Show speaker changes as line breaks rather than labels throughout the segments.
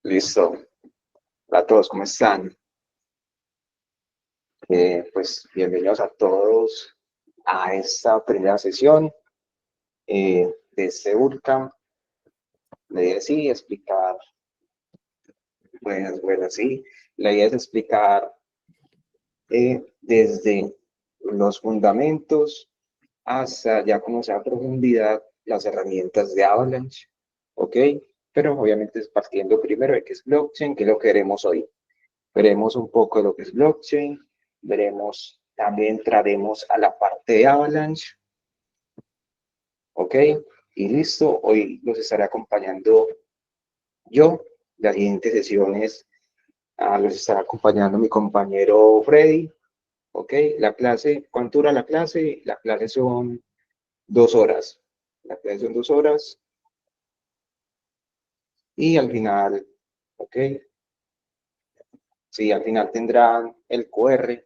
Listo. Hola a todos, ¿cómo están? Pues bienvenidos a todos a esta primera sesión de este bootcamp. La idea es sí, explicar, buenas, sí. La idea es explicar desde los fundamentos hasta ya conocer a profundidad las herramientas de Avalanche, ¿ok? Pero obviamente es partiendo primero de qué es blockchain, que es lo que veremos hoy. Veremos un poco de lo que es blockchain, también entraremos a la parte de Avalanche, ¿ok? Y listo, hoy los estaré acompañando yo. Las siguientes sesiones los estará acompañando mi compañero Freddy, ¿ok? La clase, ¿cuánto dura la clase? La clase son 2 horas. La clase son 2 horas y al final, ¿ok? Sí, al final tendrán el QR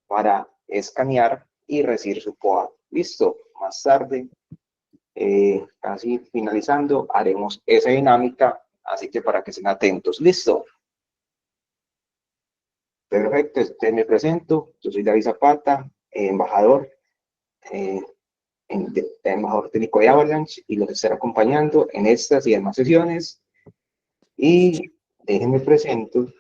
para escanear y recibir su POA. Listo, más tarde, casi finalizando, haremos esa dinámica, así que para que estén atentos. Listo. Perfecto, me presento, yo soy David Zapata, embajador, eh, embajador técnico de Avalanche y los estaré acompañando en estas y demás sesiones. Y déjenme presento,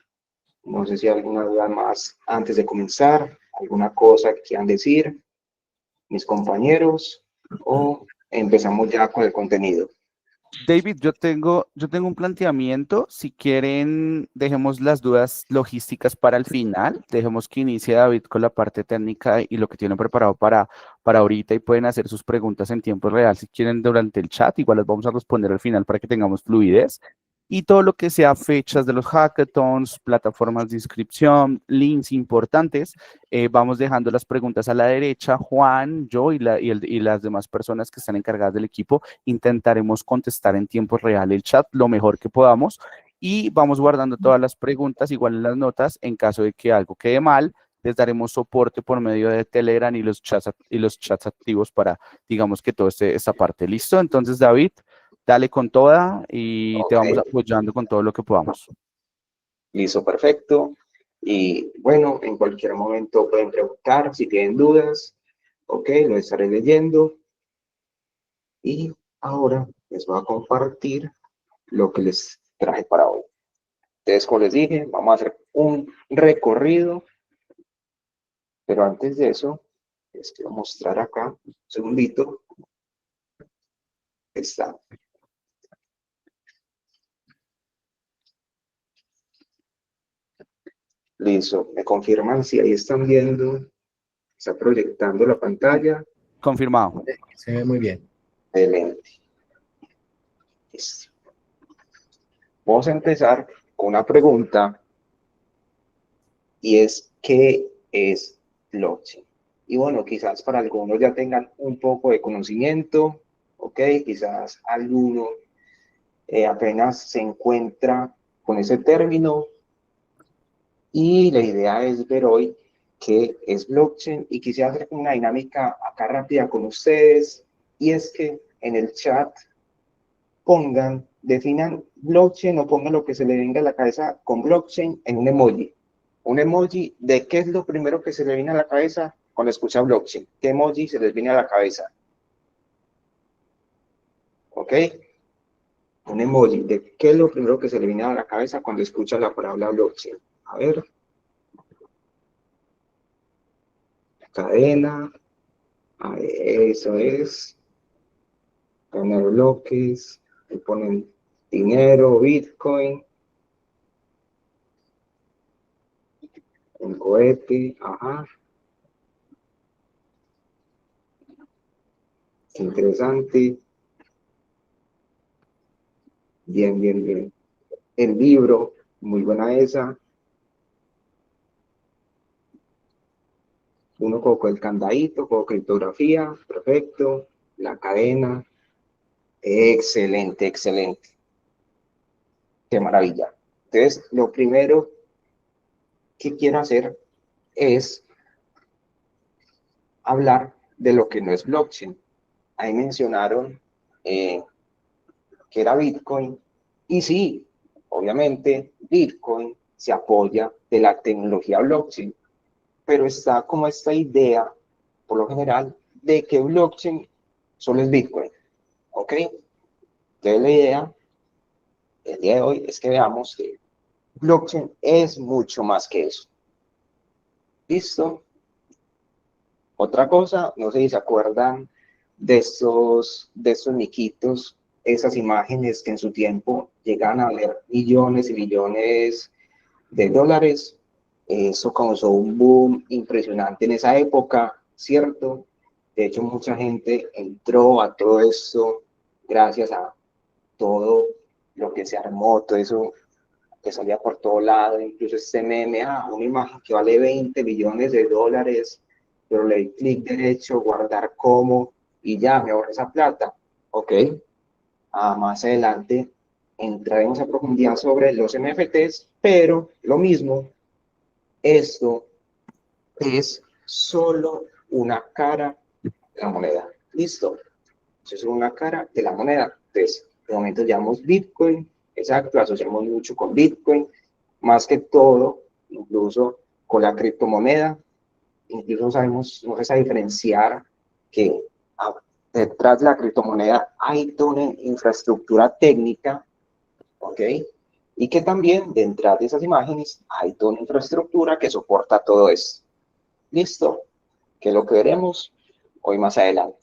no sé si hay alguna duda más antes de comenzar, alguna cosa que quieran decir mis compañeros, o empezamos ya con el contenido.
David, yo tengo un planteamiento. Si quieren, dejemos las dudas logísticas para el final. Dejemos que inicie David con la parte técnica y lo que tienen preparado para ahorita y pueden hacer sus preguntas en tiempo real si quieren durante el chat. Igual las vamos a responder al final para que tengamos fluidez. Y todo lo que sea fechas de los hackathons, plataformas de inscripción, links importantes, vamos dejando las preguntas a la derecha. Juan, yo y las demás personas que están encargadas del equipo intentaremos contestar en tiempo real el chat lo mejor que podamos y vamos guardando todas las preguntas igual en las notas. En caso de que algo quede mal, les daremos soporte por medio de Telegram y los chats activos para, digamos, que todo esta parte. ¿Listo? Entonces, David, dale con toda y te
Ok,
vamos apoyando con todo lo que podamos.
listo, perfecto. Y bueno, en cualquier momento pueden preguntar si tienen dudas. Ok, lo estaré leyendo. Y ahora les voy a compartir lo que les traje para hoy. Entonces, como les dije, vamos a hacer un recorrido, pero antes de eso, les quiero mostrar acá, un segundito, está. Listo, me confirman si ahí están viendo, está proyectando la pantalla.
Confirmado.
Se ve muy bien.
Excelente. Listo. Vamos a empezar con una pregunta y es, ¿qué es blockchain? Y bueno, quizás para algunos ya tengan un poco de conocimiento, ¿ok? Quizás alguno apenas se encuentra con ese término y la idea es ver hoy qué es blockchain y quisiera hacer una dinámica acá rápida con ustedes y es que en el chat definan blockchain o pongan lo que se le venga a la cabeza con blockchain en un emoji. Un emoji de qué es lo primero que se le viene a la cabeza cuando escucha blockchain. ¿Qué emoji se les viene a la cabeza? ¿Ok? Un emoji de qué es lo primero que se le viene a la cabeza cuando escucha la palabra blockchain. A ver. Cadena. A ver, eso es. Tener bloques. Ahí ponen dinero, Bitcoin. Un cohete. Ajá. Interesante. Bien, bien, bien. El libro, muy buena esa. Uno con el candadito, con criptografía, perfecto. La cadena, excelente, excelente. Qué maravilla. Entonces, lo primero que quiero hacer es hablar de lo que no es blockchain. Ahí mencionaron que era Bitcoin. Y sí, Obviamente, Bitcoin se apoya de la tecnología blockchain, pero está como esta idea, por lo general, de que blockchain solo es Bitcoin, ¿ok? Entonces la idea, el día de hoy, es que veamos que blockchain es mucho más que eso. ¿Listo? Otra cosa, no sé si se acuerdan de estos miquitos, esas imágenes que en su tiempo llegan a valer millones y millones de dólares. Eso causó un boom impresionante en esa época, ¿cierto? De hecho, mucha gente entró a todo esto gracias a todo lo que se armó, todo eso que salía por todo lado, incluso este meme, una imagen que vale 20 millones de dólares, pero le doy clic derecho, guardar como, y ya me ahorro esa plata, ¿ok? Más adelante entraremos a profundidad sobre los NFTs, pero lo mismo, esto es solo una cara de la moneda. ¿Listo? Eso es una cara de la moneda. Entonces, de momento llamamos Bitcoin, exacto, asociamos mucho con Bitcoin, más que todo, incluso con la criptomoneda, incluso sabemos, no sé diferenciar que detrás de la criptomoneda hay toda una infraestructura técnica, ¿ok? Y que también detrás de esas imágenes hay toda una infraestructura que soporta todo esto. ¿Listo? Que es lo que veremos hoy más adelante.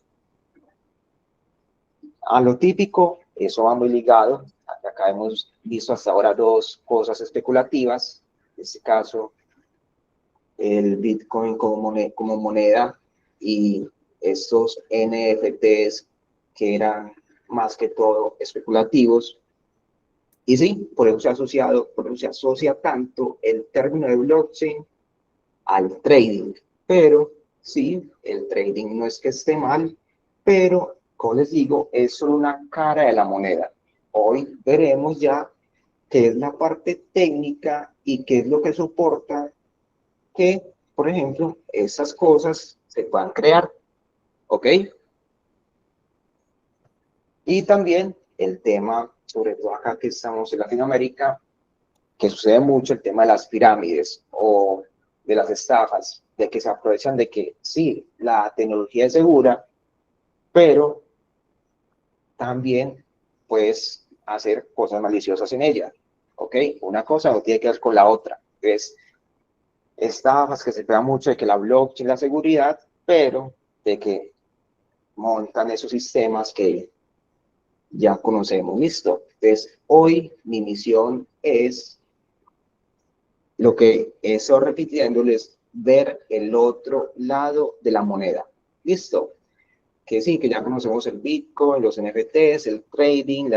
A lo típico, eso va muy ligado. Acá hemos visto hasta ahora dos cosas especulativas. En este caso, el Bitcoin como moneda y estos NFTs que eran más que todo especulativos. Y sí, por eso se asocia tanto el término de blockchain al trading. Pero sí, el trading no es que esté mal, pero como les digo, es solo una cara de la moneda. Hoy veremos ya qué es la parte técnica y qué es lo que soporta que, por ejemplo, esas cosas se puedan crear, ¿ok? Y también el tema, sobre todo acá que estamos en Latinoamérica, que sucede mucho el tema de las pirámides o de las estafas, de que se aprovechan de que sí, la tecnología es segura, pero también puedes hacer cosas maliciosas en ella, ¿ok? Una cosa no tiene que ver con la otra. Es estafas que se pega mucho de que la blockchain, la seguridad, pero de que montan esos sistemas que ya conocemos. Listo. Entonces, hoy mi misión es lo que eso repitiéndoles, ver el otro lado de la moneda. ¿Listo? Que sí, que ya conocemos el Bitcoin, los NFTs, el trading,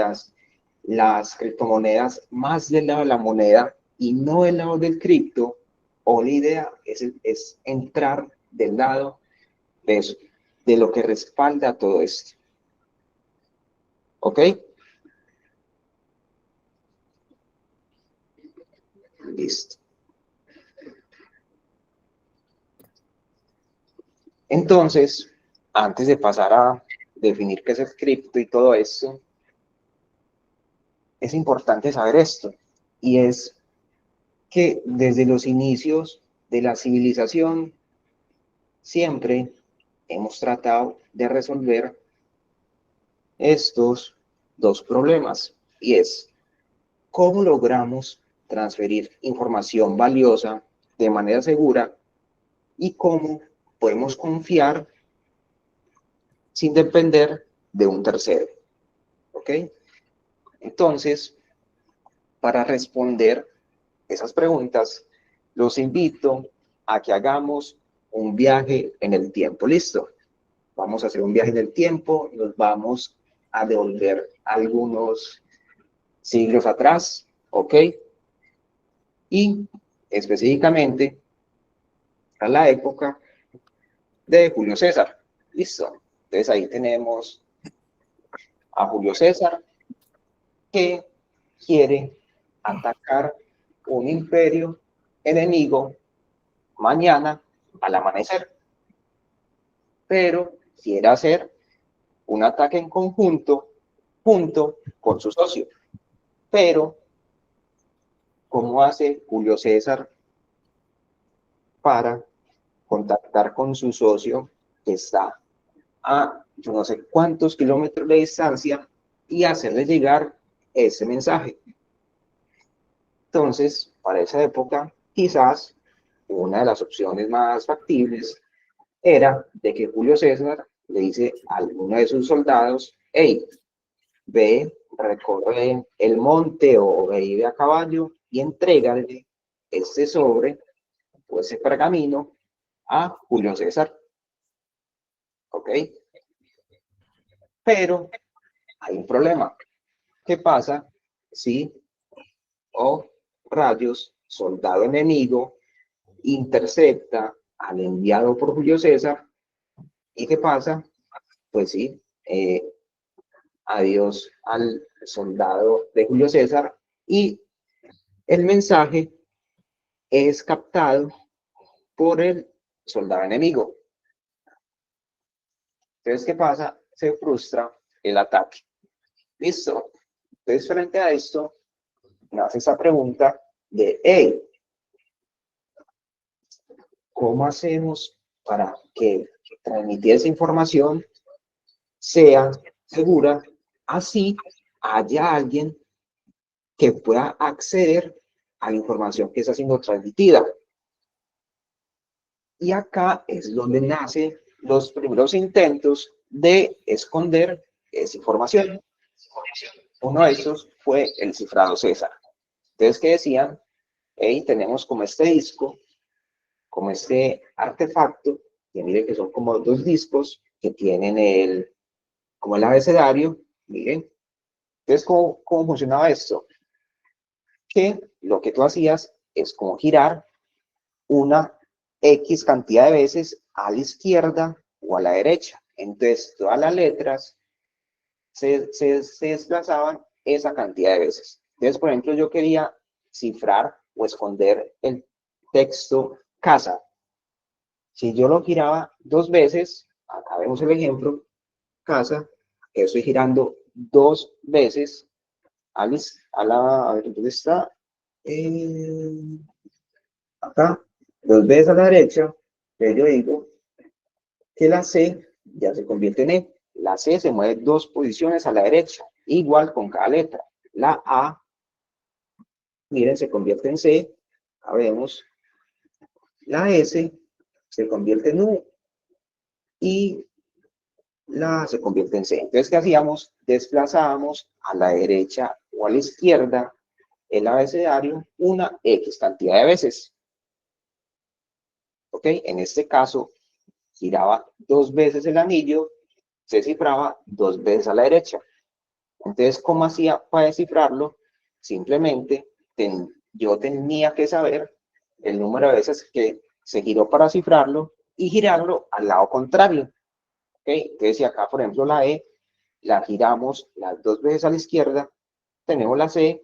las criptomonedas, más del lado de la moneda y no del lado del cripto. O la idea es entrar del lado de eso, de lo que respalda todo esto. ¿Ok? Listo. Entonces, antes de pasar a definir qué es el cripto y todo esto, es importante saber esto, y es que desde los inicios de la civilización siempre hemos tratado de resolver estos dos problemas, y es cómo logramos transferir información valiosa de manera segura y cómo podemos confiar sin depender de un tercero. ¿Ok? Entonces, para responder esas preguntas, los invito a que hagamos un viaje en el tiempo. ¿Listo? Vamos a hacer un viaje en el tiempo, nos vamos a devolver algunos siglos atrás, ¿ok? Y específicamente a la época de Julio César. ¿Listo? Entonces ahí tenemos a Julio César que quiere atacar un imperio enemigo mañana al amanecer, pero quiere hacer un ataque en conjunto junto con su socio, pero ¿Cómo hace Julio César para contactar con su socio que está a yo no sé cuántos kilómetros de distancia y hacerle llegar ese mensaje? Entonces, para esa época, quizás una de las opciones más factibles era de que Julio César le dice a alguno de sus soldados: hey, ve, recorre el monte o ve a caballo y entrégale este sobre o ese pergamino a Julio César. ¿Ok? Pero hay un problema. ¿Qué pasa si, rayos, soldado enemigo intercepta al enviado por Julio César? ¿Y qué pasa? Pues sí, adiós al soldado de Julio César y el mensaje es captado por el soldado enemigo. Entonces, ¿qué pasa? Se frustra el ataque. ¿Listo? Entonces, frente a esto, me hace esa pregunta de, hey, ¿cómo hacemos para que transmitir esa información sea segura? Así haya alguien que pueda acceder a la información que está siendo transmitida. Y acá es donde nacen los primeros intentos de esconder esa información. Uno de esos fue el cifrado César. Entonces, ¿qué decían? Hey, tenemos como este disco, como este artefacto, que miren que son como dos discos que tienen como el abecedario, miren. Entonces, ¿cómo funcionaba esto? Que lo que tú hacías es como girar una X cantidad de veces a la izquierda o a la derecha. Entonces, todas las letras se desplazaban esa cantidad de veces. Entonces, por ejemplo, yo quería cifrar o esconder el texto casa. Si yo lo giraba 2 veces, acá vemos el ejemplo, casa, que estoy girando 2 veces a ver, ¿dónde está? Acá, 2 veces a la derecha, que yo digo que la C ya se convierte en E. La C se mueve 2 posiciones a la derecha, igual con cada letra. La A, miren, se convierte en C. Acá vemos. La S se convierte en U y la A se convierte en C. Entonces, ¿qué hacíamos? Desplazábamos a la derecha o a la izquierda el abecedario una X cantidad de veces. ¿Ok? En este caso, giraba 2 veces el anillo, se cifraba 2 veces a la derecha. Entonces, ¿cómo hacía para descifrarlo? Simplemente yo tenía que saber el número de veces que se giró para cifrarlo y girarlo al lado contrario. ¿Okay? Entonces, si acá, por ejemplo, la E la giramos las 2 veces a la izquierda, tenemos la C,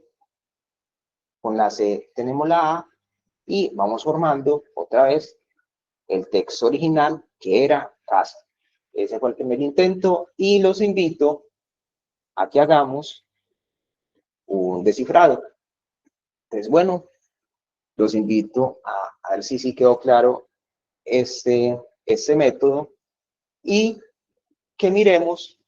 con la C tenemos la A y vamos formando otra vez el texto original que era casa. Ese fue el primer intento y los invito a que hagamos un descifrado. Entonces, bueno, los invito a ver si sí quedó claro este método y que miremos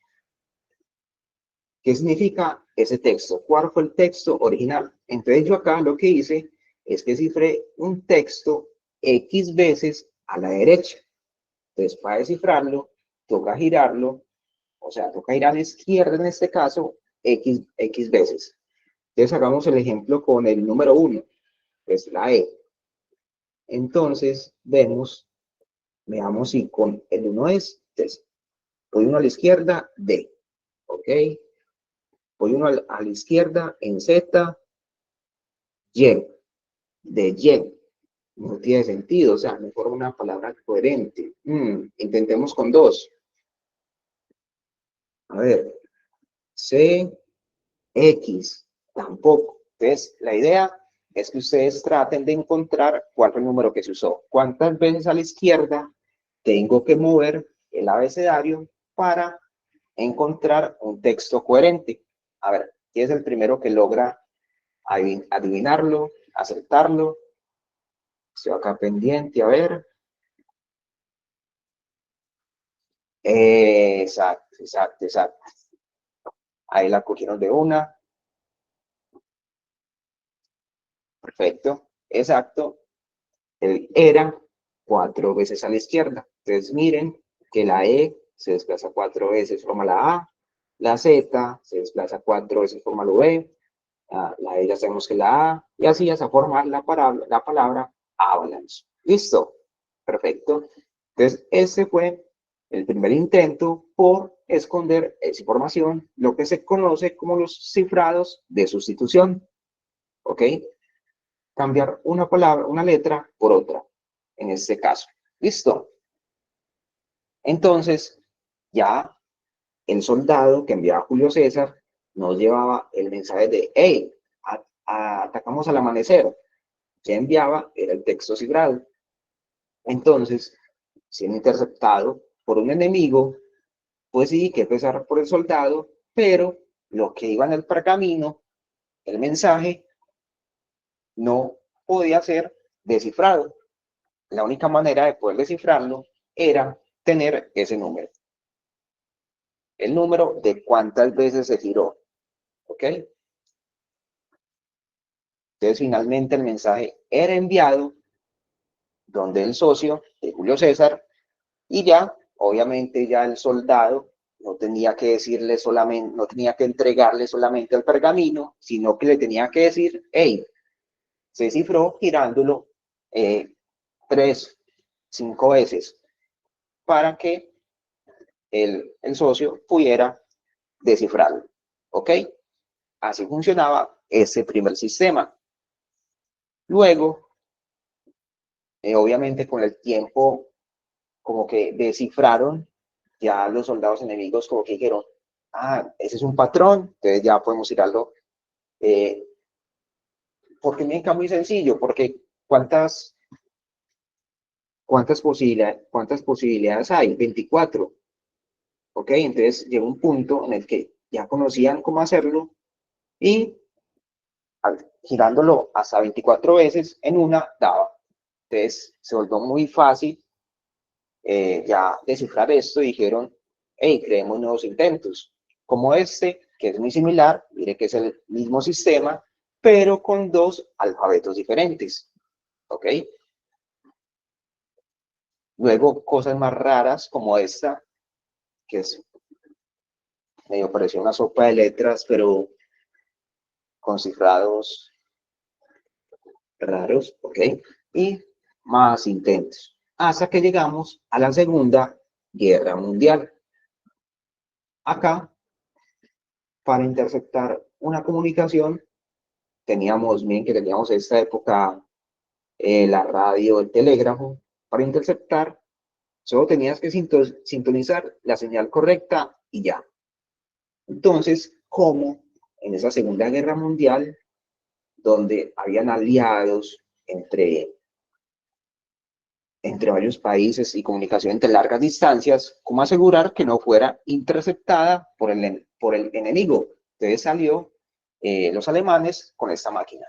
qué significa ese texto, cuál fue el texto original. Entonces yo acá lo que hice es que cifré un texto X veces a la derecha. Entonces para descifrarlo, toca girarlo, o sea, toca ir a la izquierda en este caso, X veces. Entonces hagamos el ejemplo con el número 1, que es la E. Entonces veamos si con el 1 es, entonces, voy uno a la izquierda, D, ¿ok? Voy uno a la izquierda en Z, Y, de Y. No tiene sentido, o sea, no forma una palabra coherente. Intentemos con 2. A ver, C, X, tampoco. Entonces, la idea es que ustedes traten de encontrar cuál fue el número que se usó. ¿Cuántas veces a la izquierda tengo que mover el abecedario para encontrar un texto coherente? A ver, ¿quién es el primero que logra adivinarlo, acertarlo. Estoy acá pendiente, a ver. Exacto, exacto, exacto. Ahí la cogieron de una. Perfecto, exacto. El era 4 veces a la izquierda. Entonces miren que la E se desplaza 4 veces, forma la A. La Z se desplaza 4 veces, forma la B. La E ya sabemos que la A. Y así hasta formar la palabra avalanche. ¿Listo? Perfecto. Entonces, ese fue el primer intento por esconder esa información, lo que se conoce como los cifrados de sustitución. ¿Ok? Cambiar una palabra, una letra por otra, en este caso. ¿Listo? Entonces, ya el soldado que enviaba a Julio César nos llevaba el mensaje de, hey, atacamos al amanecer. Se enviaba, era el texto cifrado. Entonces, siendo interceptado por un enemigo, pues sí, que pesar por el soldado, pero lo que iba en el pergamino, el mensaje, no podía ser descifrado. La única manera de poder descifrarlo era tener ese número. El número de cuántas veces se giró. ¿Ok? Entonces, finalmente el mensaje era enviado donde el socio de Julio César y ya, obviamente, ya el soldado no tenía que decirle solamente, no tenía que entregarle solamente el pergamino, sino que le tenía que decir, hey, se cifró girándolo 3, 5 veces para que el socio pudiera descifrarlo. ¿Ok? Así funcionaba ese primer sistema. Luego, obviamente con el tiempo, como que descifraron ya los soldados enemigos, como que dijeron, ese es un patrón, entonces ya podemos tirarlo. Porque me queda muy sencillo, porque ¿cuántas posibilidades hay? 24. ¿Ok? Entonces llegó un punto en el que ya conocían cómo hacerlo y girándolo hasta 24 veces en una daba. Entonces se volvió muy fácil ya descifrar esto y dijeron, hey, creemos nuevos intentos, como este, que es muy similar, mire que es el mismo sistema, pero con 2 alfabetos diferentes. ¿Ok? Luego, cosas más raras como esta, que es medio pareció una sopa de letras, pero con cifrados raros, ¿ok? Y más intentos, hasta que llegamos a la Segunda Guerra Mundial. Acá, para interceptar una comunicación, teníamos esta época la radio, el telégrafo. Para interceptar, solo tenías que sintonizar la señal correcta y ya. Entonces, como en esa Segunda Guerra Mundial, donde habían aliados entre varios países y comunicación entre largas distancias, ¿cómo asegurar que no fuera interceptada por el enemigo? Entonces salió los alemanes con esta máquina,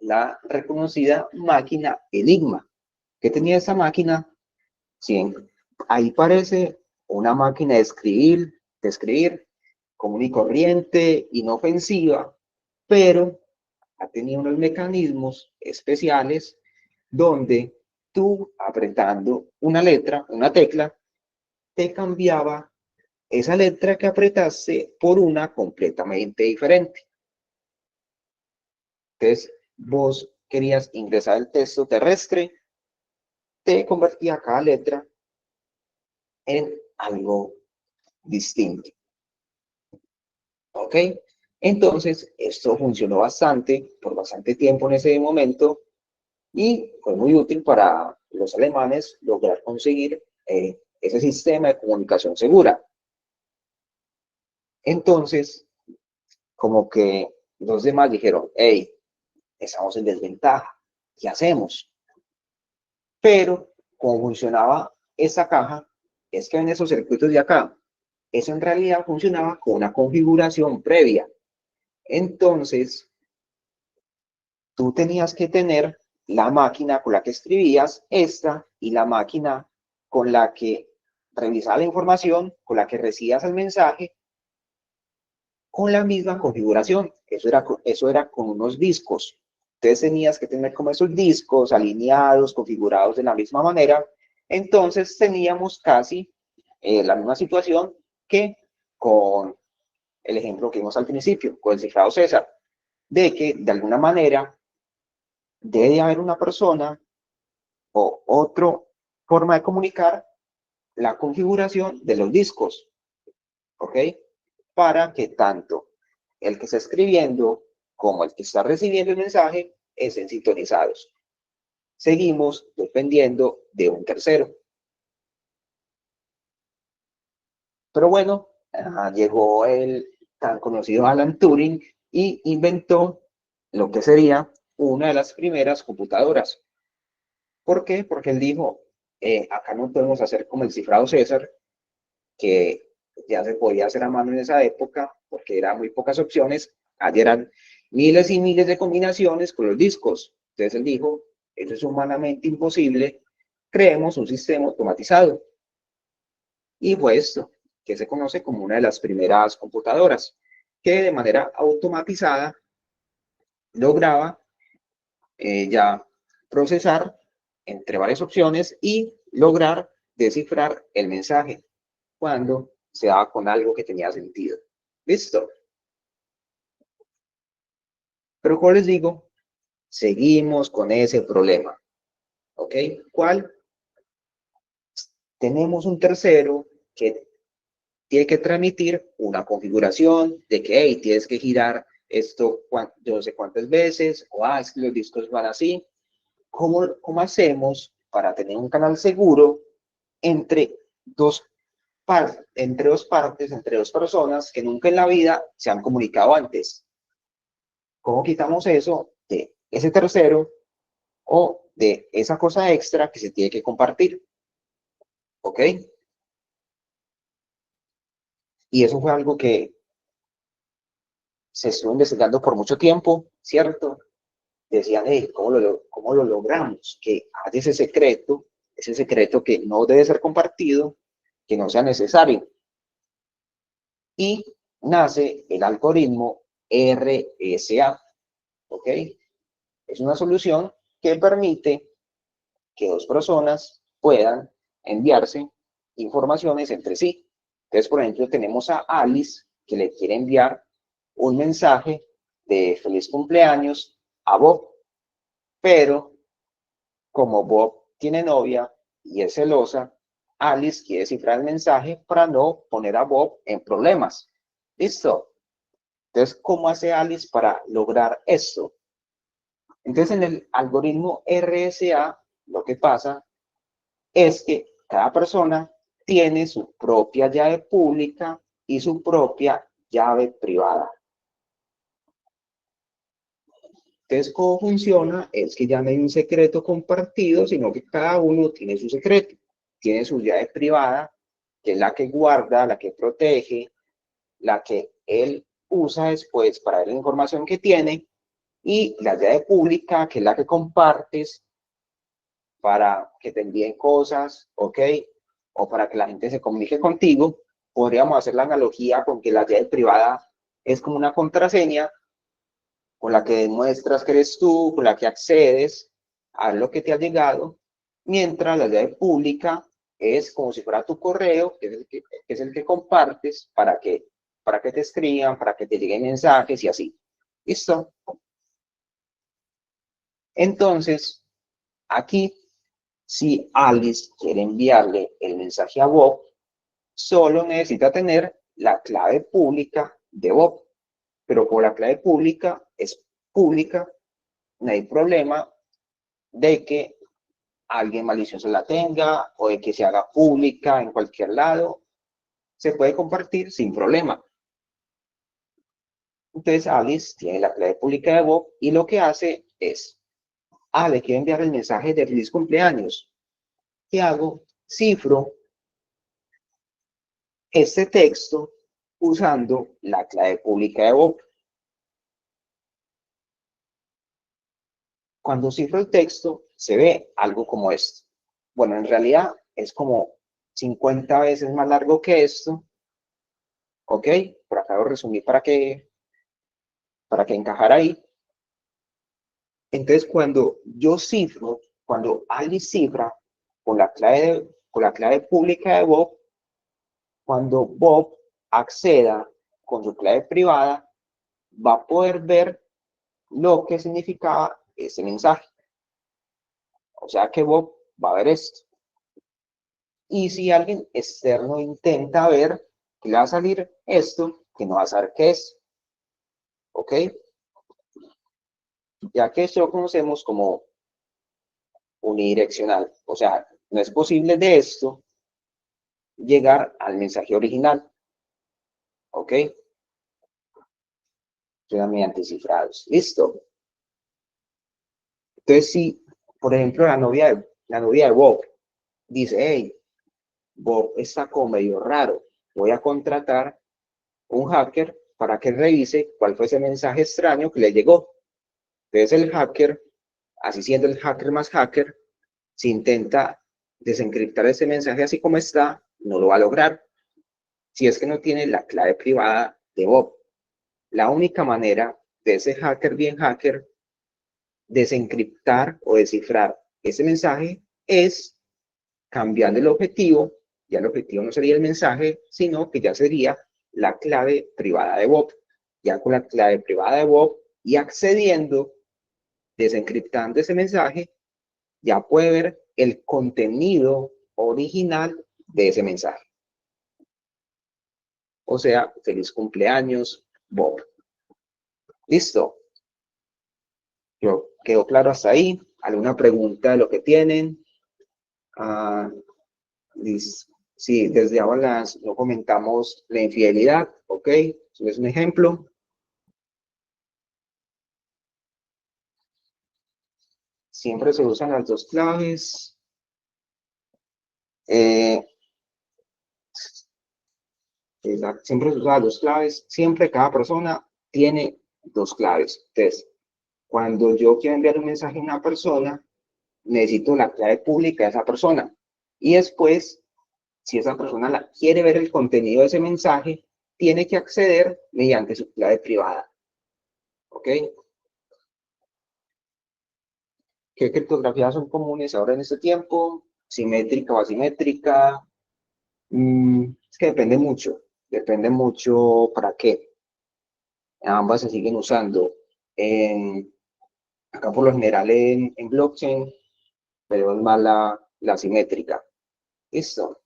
la reconocida máquina Enigma. ¿Qué tenía esta máquina? Sí, ahí parece una máquina de escribir común y corriente, inofensiva, pero ha tenido unos mecanismos especiales donde tú, apretando una letra, una tecla, te cambiaba esa letra que apretaste por una completamente diferente. Entonces, vos querías ingresar el texto terrestre, te convertía cada letra en algo distinto. ¿Ok? Entonces, esto funcionó por bastante tiempo en ese momento, y fue muy útil para los alemanes lograr conseguir ese sistema de comunicación segura. Entonces, como que los demás dijeron, hey, estamos en desventaja, ¿qué hacemos? Pero, como funcionaba esa caja, es que en esos circuitos de acá, eso en realidad funcionaba con una configuración previa. Entonces, tú tenías que tener la máquina con la que escribías, esta, y la máquina con la que revisaba la información, con la que recibías el mensaje, con la misma configuración. Eso era con unos discos. Entonces tenías que tener como esos discos alineados, configurados de la misma manera. Entonces teníamos casi la misma situación que con el ejemplo que vimos al principio, con el cifrado César, de que de alguna manera debe haber una persona o otra forma de comunicar la configuración de los discos, ¿ok? Para que tanto el que está escribiendo como el que está recibiendo el mensaje estén sintonizados. Seguimos dependiendo de un tercero. Pero bueno, llegó el tan conocido Alan Turing y inventó lo que sería una de las primeras computadoras. ¿Por qué? Porque él dijo, acá no podemos hacer como el cifrado César, que ya se podía hacer a mano en esa época, porque eran muy pocas opciones. Allí eran miles y miles de combinaciones con los discos. Entonces él dijo, eso es humanamente imposible, creemos un sistema automatizado. Y fue esto, que se conoce como una de las primeras computadoras, que de manera automatizada lograba ya procesar entre varias opciones y lograr descifrar el mensaje cuando se daba con algo que tenía sentido. ¿Listo? Pero como les digo, seguimos con ese problema. ¿Ok? ¿Cuál? Tenemos un tercero que tiene que transmitir una configuración de que hey, tienes que girar esto yo no sé cuántas veces, o es que los discos van así. ¿Cómo hacemos para tener un canal seguro entre entre dos partes, entre dos personas que nunca en la vida se han comunicado antes? ¿Cómo quitamos eso de ese tercero o de esa cosa extra que se tiene que compartir? ¿Ok? Y eso fue algo que se estuvo investigando por mucho tiempo, ¿cierto? Decían, hey, ¿cómo lo logramos? Que haya ese secreto que no debe ser compartido, que no sea necesario. Y nace el algoritmo RSA, ¿ok? Es una solución que permite que dos personas puedan enviarse informaciones entre sí. Entonces, por ejemplo, tenemos a Alice que le quiere enviar un mensaje de feliz cumpleaños a Bob, pero como Bob tiene novia y es celosa, Alice quiere cifrar el mensaje para no poner a Bob en problemas. ¿Listo? Entonces, ¿cómo hace Alice para lograr esto? Entonces, en el algoritmo RSA, lo que pasa es que cada persona tiene su propia llave pública y su propia llave privada. Entonces, ¿cómo funciona? Es que ya no hay un secreto compartido, sino que cada uno tiene su secreto. Tiene su llave privada, que es la que guarda, la que protege, la que él usa después para ver la información que tiene, y la llave pública, que es la que compartes para que te envíen cosas, ¿ok? O para que la gente se comunique contigo. Podríamos hacer la analogía con que la llave privada es como una contraseña con la que demuestras que eres tú, con la que accedes a lo que te ha llegado, mientras la llave pública es como si fuera tu correo, que es el que compartes para que te escriban, para que te lleguen mensajes y así. ¿Listo? Entonces, aquí, si Alice quiere enviarle el mensaje a Bob, solo necesita tener la clave pública de Bob. Pero como la clave pública es pública, no hay problema de que alguien malicioso la tenga o de que se haga pública en cualquier lado. Se puede compartir sin problema. Entonces Alice tiene la clave pública de Bob y lo que hace es, le quiero enviar el mensaje de feliz cumpleaños. ¿Qué hago? Cifro este texto usando la clave pública de Bob. Cuando cifro el texto, se ve algo como esto. Bueno, en realidad es como 50 veces más largo que esto. ¿Ok? Por acá lo resumí para que encajara ahí. Entonces, cuando yo cifro, cuando Alice cifra con la clave pública de Bob, cuando Bob acceda con su clave privada, va a poder ver lo que significaba ese mensaje. O sea que Bob va a ver esto. Y si alguien externo intenta ver, que le va a salir esto, que no va a saber qué es. ¿Ok? Ya que esto lo conocemos como unidireccional. O sea, no es posible de esto llegar al mensaje original. ¿Ok? Quedan mediante cifrados. Listo. Entonces, si, por ejemplo, la novia de Bob dice, hey, Bob está como medio raro, voy a contratar un hacker para que revise cuál fue ese mensaje extraño que le llegó. Entonces el hacker, así siendo el hacker más hacker, si intenta desencriptar ese mensaje así como está, no lo va a lograr. Si es que no tiene la clave privada de Bob. La única manera de ese hacker bien hacker desencriptar o descifrar ese mensaje es cambiando el objetivo. Ya el objetivo no sería el mensaje, sino que ya sería la clave privada de Bob. Ya con la clave privada de Bob y accediendo, desencriptando ese mensaje, ya puede ver el contenido original de ese mensaje. O sea, feliz cumpleaños, Bob. Listo. Yo, ¿quedó claro hasta ahí? ¿Alguna pregunta de lo que tienen? Ah, sí, desde ahora no comentamos la infidelidad, ¿ok? Eso es un ejemplo. Siempre se usan las dos claves. Siempre se usan las dos claves. Siempre cada persona tiene dos claves. Entonces, cuando yo quiero enviar un mensaje a una persona, necesito la clave pública de esa persona. Y después, si esa persona quiere ver el contenido de ese mensaje, tiene que acceder mediante su clave privada. ¿Ok? ¿Qué criptografías son comunes ahora en este tiempo? ¿Simétrica o asimétrica? Es que depende mucho. Depende mucho para qué. Ambas se siguen usando. Acá por lo general en blockchain, pero es más la simétrica. Listo.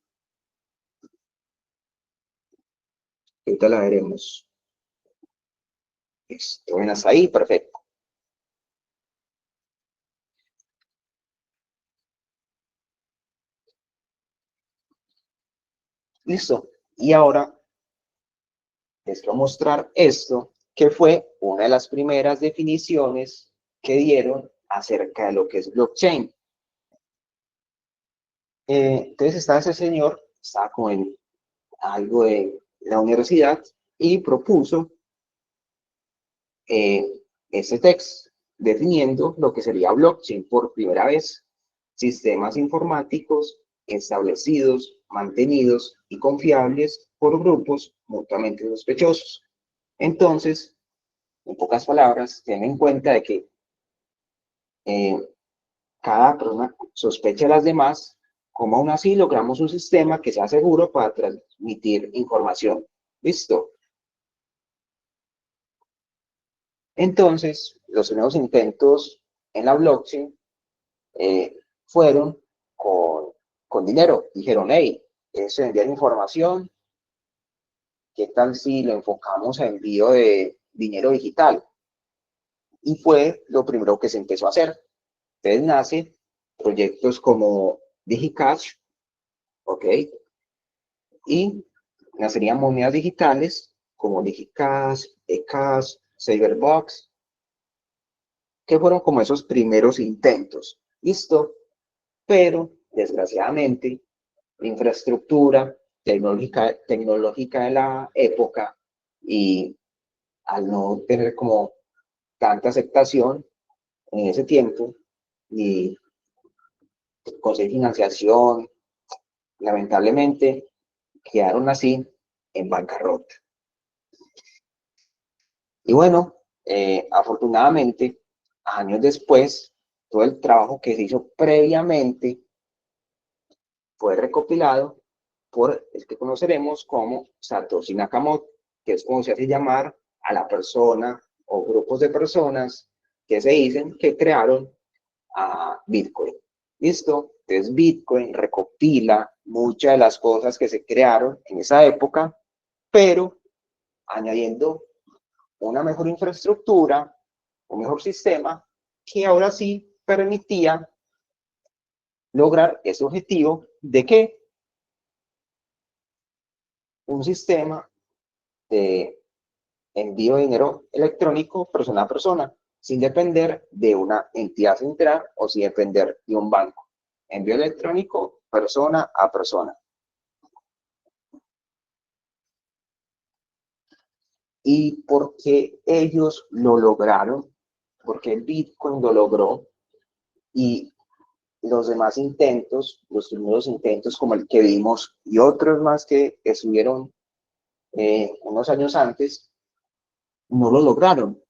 Ahorita la veremos. Listo. Ven hasta ahí, perfecto. Listo. Y ahora les quiero mostrar esto, que fue una de las primeras definiciones que dieron acerca de lo que es blockchain. Entonces estaba ese señor, estaba como en algo de la universidad y propuso este texto definiendo lo que sería blockchain por primera vez, sistemas informáticos establecidos, mantenidos y confiables por grupos mutuamente sospechosos. Entonces, en pocas palabras, ten en cuenta de que cada persona sospecha a las demás, como aún así logramos un sistema que sea seguro para transmitir información. ¿Listo? Entonces, los primeros intentos en la blockchain fueron con dinero. Dijeron, hey, eso de enviar información, ¿qué tal si lo enfocamos a envío de dinero digital? Y fue lo primero que se empezó a hacer. Entonces nace proyectos como DigiCash, ¿ok? Y nacerían monedas digitales como DigiCash, eCash, Cyberbox, que fueron como esos primeros intentos. ¿Listo? Pero, desgraciadamente, la infraestructura tecnológica de la época y al no tener como tanta aceptación, en ese tiempo y conseguir financiación, lamentablemente quedaron así en bancarrota. Y bueno, afortunadamente, años después, todo el trabajo que se hizo previamente fue recopilado por el que conoceremos como Satoshi Nakamoto, que es como se hace llamar a la persona o grupos de personas que se dicen que crearon a Bitcoin. ¿Listo? Entonces Bitcoin recopila muchas de las cosas que se crearon en esa época, pero añadiendo una mejor infraestructura, un mejor sistema, que ahora sí permitía lograr ese objetivo de que un sistema de envío de dinero electrónico persona a persona, sin depender de una entidad central o sin depender de un banco. Envío electrónico persona a persona. ¿Y por qué ellos lo lograron? Porque el Bitcoin lo logró y los demás intentos, los primeros intentos como el que vimos y otros más que estuvieron unos años antes, no lo lograron.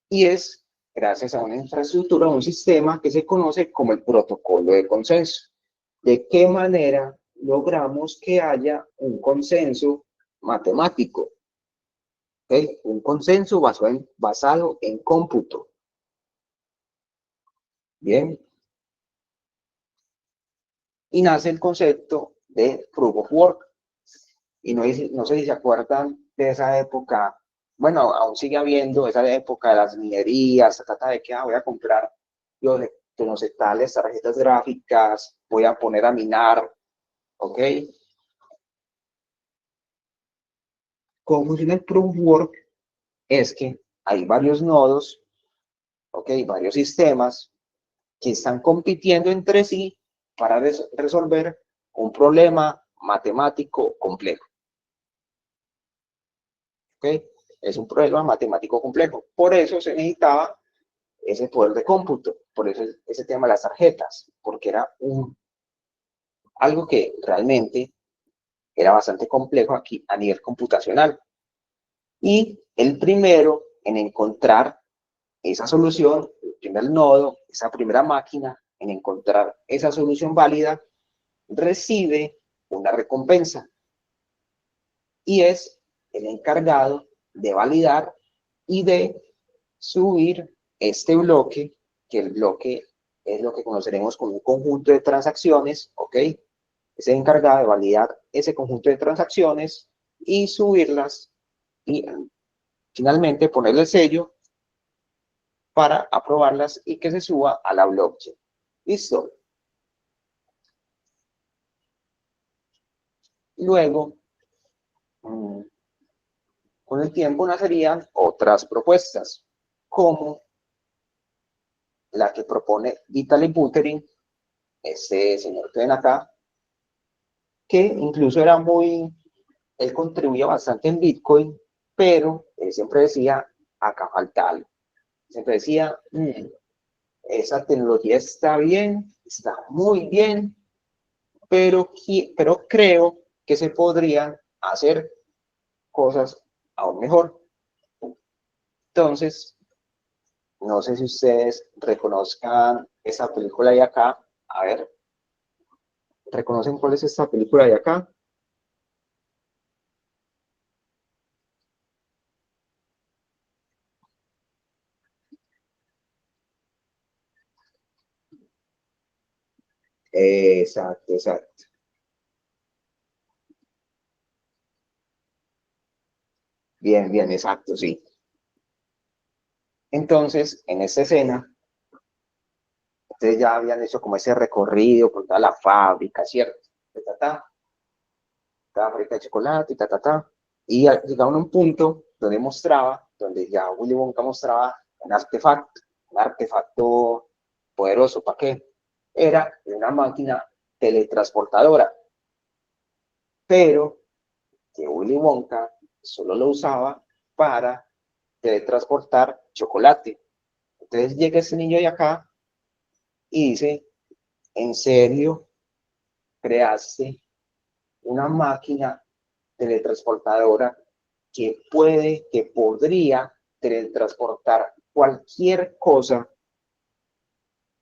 Y es gracias a una infraestructura, un sistema que se conoce como el protocolo de consenso. ¿De qué manera logramos que haya un consenso matemático? ¿Okay? Un consenso basado en cómputo. Bien. Y nace el concepto de Proof of Work. Y no sé si se acuerdan de esa época, bueno, aún sigue habiendo esa época de las minerías, se trata de que voy a comprar no sé, tales tarjetas gráficas, voy a poner a minar, ¿ok? ¿Cómo funciona el Proof of Work? Es que hay varios nodos, ¿ok? Varios sistemas que están compitiendo entre sí para resolver un problema matemático complejo. ¿Ok? Es un problema matemático complejo. Por eso se necesitaba ese poder de cómputo, por eso ese tema de las tarjetas, porque era algo que realmente era bastante complejo aquí a nivel computacional. Y el primero en encontrar esa solución, el primer nodo, esa primera máquina, en encontrar esa solución válida, recibe una recompensa y es el encargado de validar y de subir este bloque, que el bloque es lo que conoceremos como un conjunto de transacciones, ¿ok? Es el encargado de validar ese conjunto de transacciones y subirlas y finalmente ponerle el sello para aprobarlas y que se suba a la blockchain. ¿Listo? Luego, con el tiempo nacerían otras propuestas, como la que propone Vitalik Buterin, este señor que ven acá, que incluso era él contribuía bastante en Bitcoin, pero él siempre decía, acá falta algo. Siempre decía, esa tecnología está bien, está muy bien, pero creo que se podrían hacer cosas aún mejor. Entonces, no sé si ustedes reconozcan esa película de acá. A ver, ¿reconocen cuál es esta película de acá? Exacto, exacto. Bien, bien, exacto, sí. Entonces, en esta escena, ustedes ya habían hecho como ese recorrido por toda la fábrica, ¿cierto? Cada fábrica de chocolate, y llegaron a un punto donde donde ya Willy Wonka mostraba un artefacto poderoso, ¿para qué? Era una máquina teletransportadora, pero que Willy Wonka solo lo usaba para teletransportar chocolate. Entonces llega este niño de acá y dice, ¿en serio creaste una máquina teletransportadora que podría teletransportar cualquier cosa,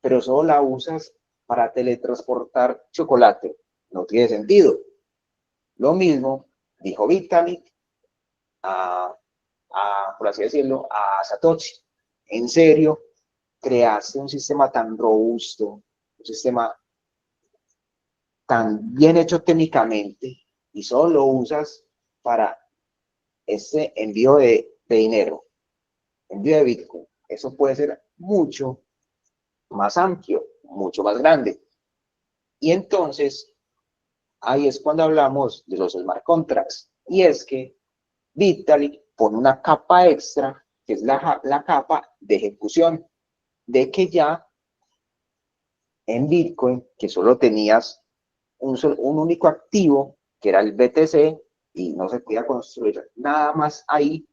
pero solo la usas para teletransportar chocolate? No tiene sentido. Lo mismo dijo Vitalik por así decirlo, a Satoshi. ¿En serio creaste un sistema tan robusto, un sistema tan bien hecho técnicamente y solo lo usas para este envío de dinero, envío de Bitcoin? Eso puede ser mucho más amplio, mucho más grande. Y entonces, ahí es cuando hablamos de los smart contracts. Y es que Vitalik pone una capa extra, que es la capa de ejecución, de que ya en Bitcoin, que solo tenías un único activo, que era el BTC, y no se podía construir nada más ahí,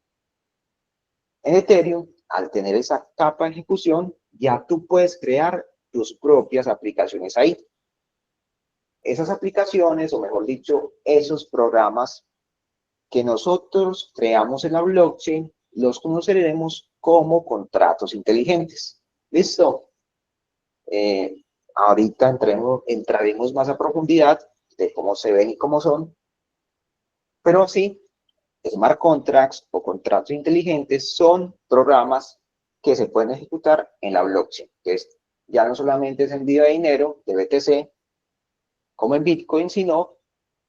en Ethereum, al tener esa capa de ejecución, ya tú puedes crear tus propias aplicaciones ahí. Esas aplicaciones, o mejor dicho, esos programas que nosotros creamos en la blockchain, los conoceremos como contratos inteligentes. ¿Listo? Ahorita entraremos más a profundidad de cómo se ven y cómo son, pero sí, smart contracts o contratos inteligentes son programas que se pueden ejecutar en la blockchain. Entonces, ya no solamente es envío de dinero de BTC como en Bitcoin, sino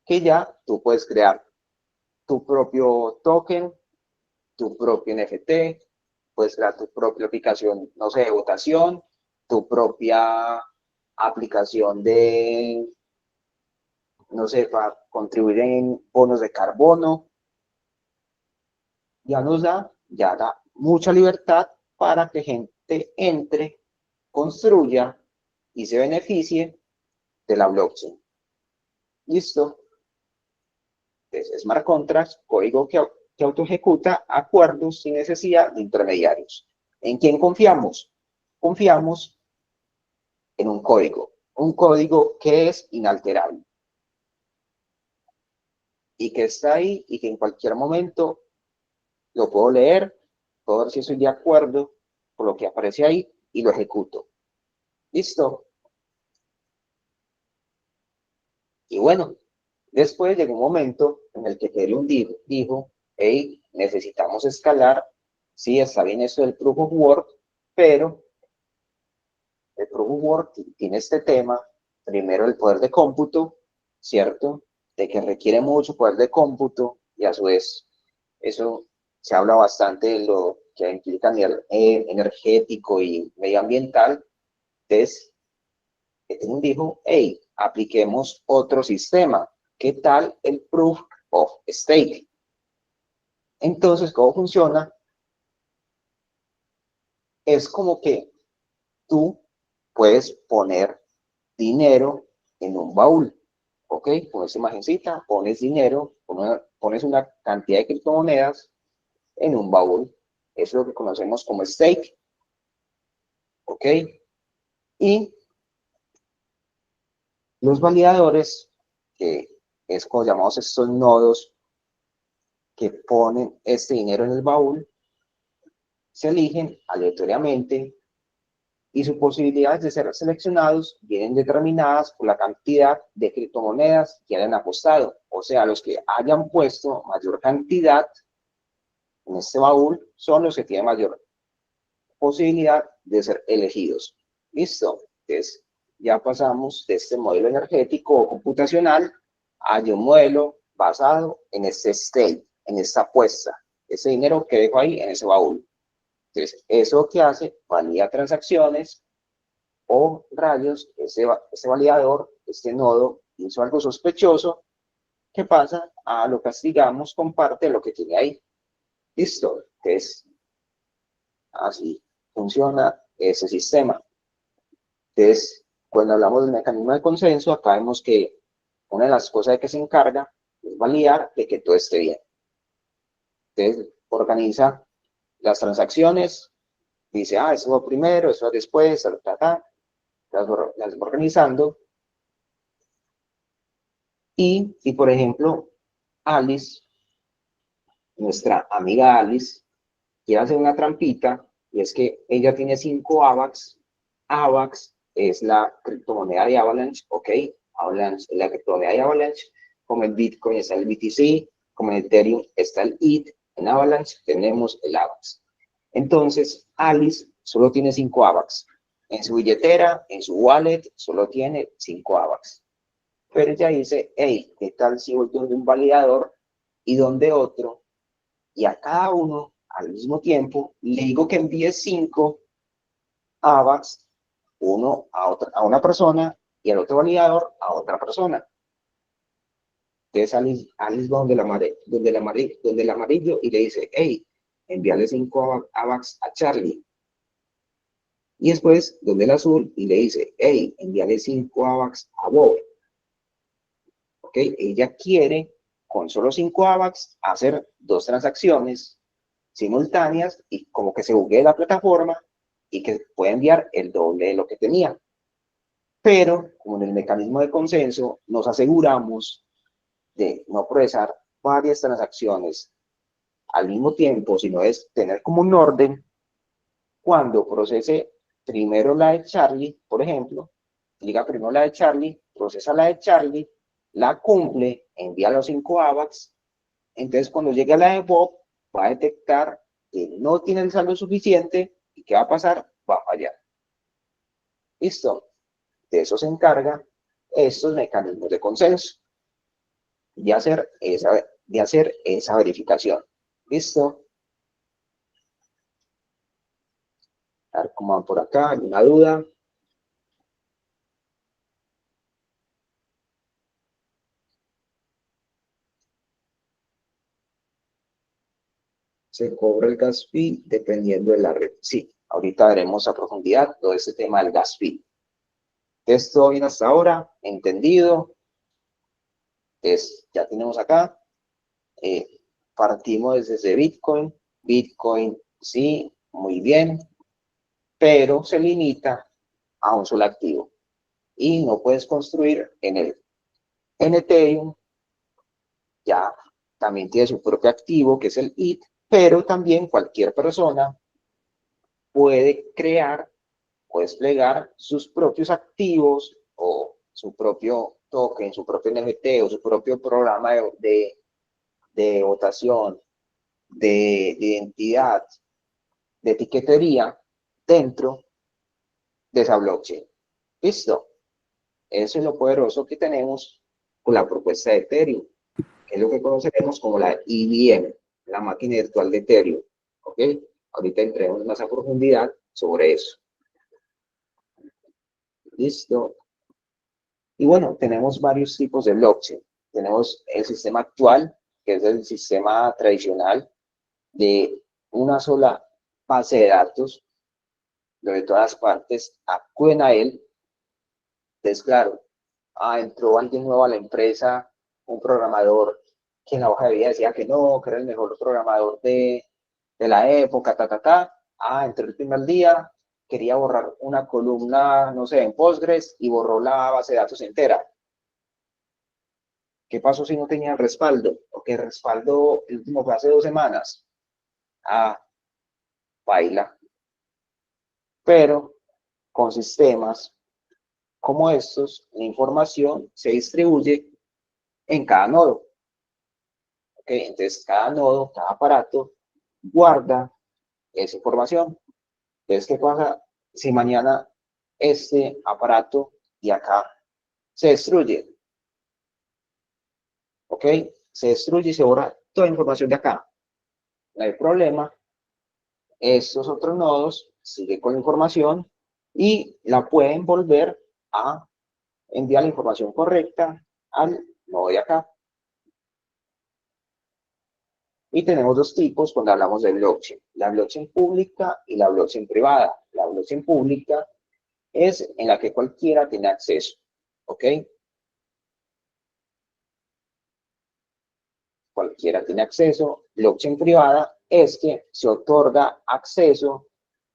que ya tú puedes crear tu propio token, tu propio NFT, puedes crear tu propia aplicación, no sé, de votación, tu propia aplicación de, no sé, para contribuir en bonos de carbono. Ya da mucha libertad para que gente entre, construya y se beneficie de la blockchain. ¿Listo? Entonces, smart contracts, código que autoejecuta acuerdos sin necesidad de intermediarios. ¿En quién confiamos? Confiamos en un código que es inalterable y que está ahí y que en cualquier momento lo puedo leer, puedo ver si estoy de acuerdo con lo que aparece ahí y lo ejecuto. ¿Listo? Y bueno, después llegó un momento en el que Ethereum dijo, hey, necesitamos escalar. Sí, está bien eso del Proof of Work, pero el Proof of Work tiene este tema, primero el poder de cómputo, ¿cierto? De que requiere mucho poder de cómputo y a su vez eso se habla bastante de lo que implica a nivel energético y medioambiental. Entonces, Ethereum dijo, hey, apliquemos otro sistema. ¿Qué tal el Proof of Stake? Entonces, ¿cómo funciona? Es como que tú puedes poner dinero en un baúl, ¿ok? Con esa imagencita, pones dinero, pones una cantidad de criptomonedas en un baúl. Eso es lo que conocemos como stake, ¿ok? Y los validadores, que es como llamamos estos nodos que ponen este dinero en el baúl, se eligen aleatoriamente y sus posibilidades de ser seleccionados vienen determinadas por la cantidad de criptomonedas que hayan apostado. O sea, los que hayan puesto mayor cantidad en este baúl son los que tienen mayor posibilidad de ser elegidos. ¿Listo? Entonces, ya pasamos de este modelo energético o computacional a un modelo basado en este state, en esta apuesta, ese dinero que dejo ahí en ese baúl. Entonces, eso que hace, valida transacciones o rayos, ese validador, este nodo, hizo algo sospechoso, ¿qué pasa? Lo castigamos con parte de lo que tiene ahí. Listo. Entonces, así funciona ese sistema. Entonces, cuando hablamos del mecanismo de consenso, acá vemos que una de las cosas de que se encarga es validar de que todo esté bien. Entonces, organiza las transacciones, Dice, eso va primero, eso va después, las va organizando. Y, por ejemplo, Alice, nuestra amiga Alice, quiere hacer una trampita, y es que ella tiene 5 AVAX. AVAX es la criptomoneda de Avalanche, ¿ok? Avalanche es la criptomoneda de Avalanche. Como el Bitcoin está el BTC, como en Ethereum está el ETH, en Avalanche tenemos el AVAX. Entonces, Alice solo tiene 5 AVAX. En su billetera, en su wallet, solo tiene 5 AVAX. Pero ella dice, hey, ¿qué tal si voy donde un validador y donde otro? Y a cada uno, al mismo tiempo, le digo que envíe 5 AVAX, uno a una persona y al otro validador a otra persona. Entonces Alice va donde el amarillo y le dice, hey, envíale 5 AVAX a Charlie. Y después donde el azul y le dice, hey, envíale 5 AVAX a Bob. ¿Ok? Ella quiere, con solo 5 AVAX, hacer 2 transacciones simultáneas y como que se buguee la plataforma y que pueda enviar el doble de lo que tenía. Pero, como en el mecanismo de consenso, nos aseguramos de no procesar varias transacciones al mismo tiempo, sino es tener como un orden. Cuando procese primero la de Charlie, por ejemplo, diga primero la de Charlie, procesa la de Charlie, la cumple, envía los 5 AVAX, entonces cuando llegue a la de Bob, va a detectar que no tiene el saldo suficiente y ¿qué va a pasar? Va a fallar. ¿Listo? De eso se encarga estos mecanismos de consenso, de hacer esa verificación. ¿Listo? A ver cómo van por acá, ¿alguna duda? Se cobra el gas fee dependiendo de la red. Sí, ahorita veremos a profundidad todo este tema del gas fee. Esto bien hasta ahora, entendido. Ya tenemos acá, partimos desde Bitcoin. Bitcoin, sí, muy bien, pero se limita a un solo activo. Y no puedes construir en él. En Ethereum ya también tiene su propio activo, que es el ETH, pero también cualquier persona puede crear o desplegar sus propios activos o su propio token, su propio NFT o su propio programa de votación, de identidad, de etiquetería dentro de esa blockchain. ¿Listo? Eso es lo poderoso que tenemos con la propuesta de Ethereum, que es lo que conoceremos como la EVM, la máquina virtual de Ethereum. ¿Ok? Ahorita entremos más a profundidad sobre eso. ¿Listo? Y bueno, tenemos varios tipos de blockchain. Tenemos el sistema actual, que es el sistema tradicional de una sola base de datos, donde todas las partes acuden a él. Entonces, claro, entró alguien nuevo a la empresa, un programador que en la hoja de vida decía que no, que era el mejor programador de la época, entró el primer día, quería borrar una columna, no sé, en Postgres y borró la base de datos entera. ¿Qué pasó si no tenía respaldo? Porque el respaldo, el último fue hace 2 semanas. Baila. Pero con sistemas como estos, la información se distribuye en cada nodo. ¿Okay? Entonces, cada nodo, cada aparato, guarda esa información. Entonces, ¿qué pasa si mañana este aparato de acá se destruye? ¿Ok? Se destruye y se borra toda la información de acá. No hay problema. Estos otros nodos siguen con la información y la pueden volver a enviar la información correcta al nodo de acá. Y tenemos 2 tipos cuando hablamos de blockchain. La blockchain pública y la blockchain privada. La blockchain pública es en la que cualquiera tiene acceso. ¿Ok? Cualquiera tiene acceso. Blockchain privada es que se otorga acceso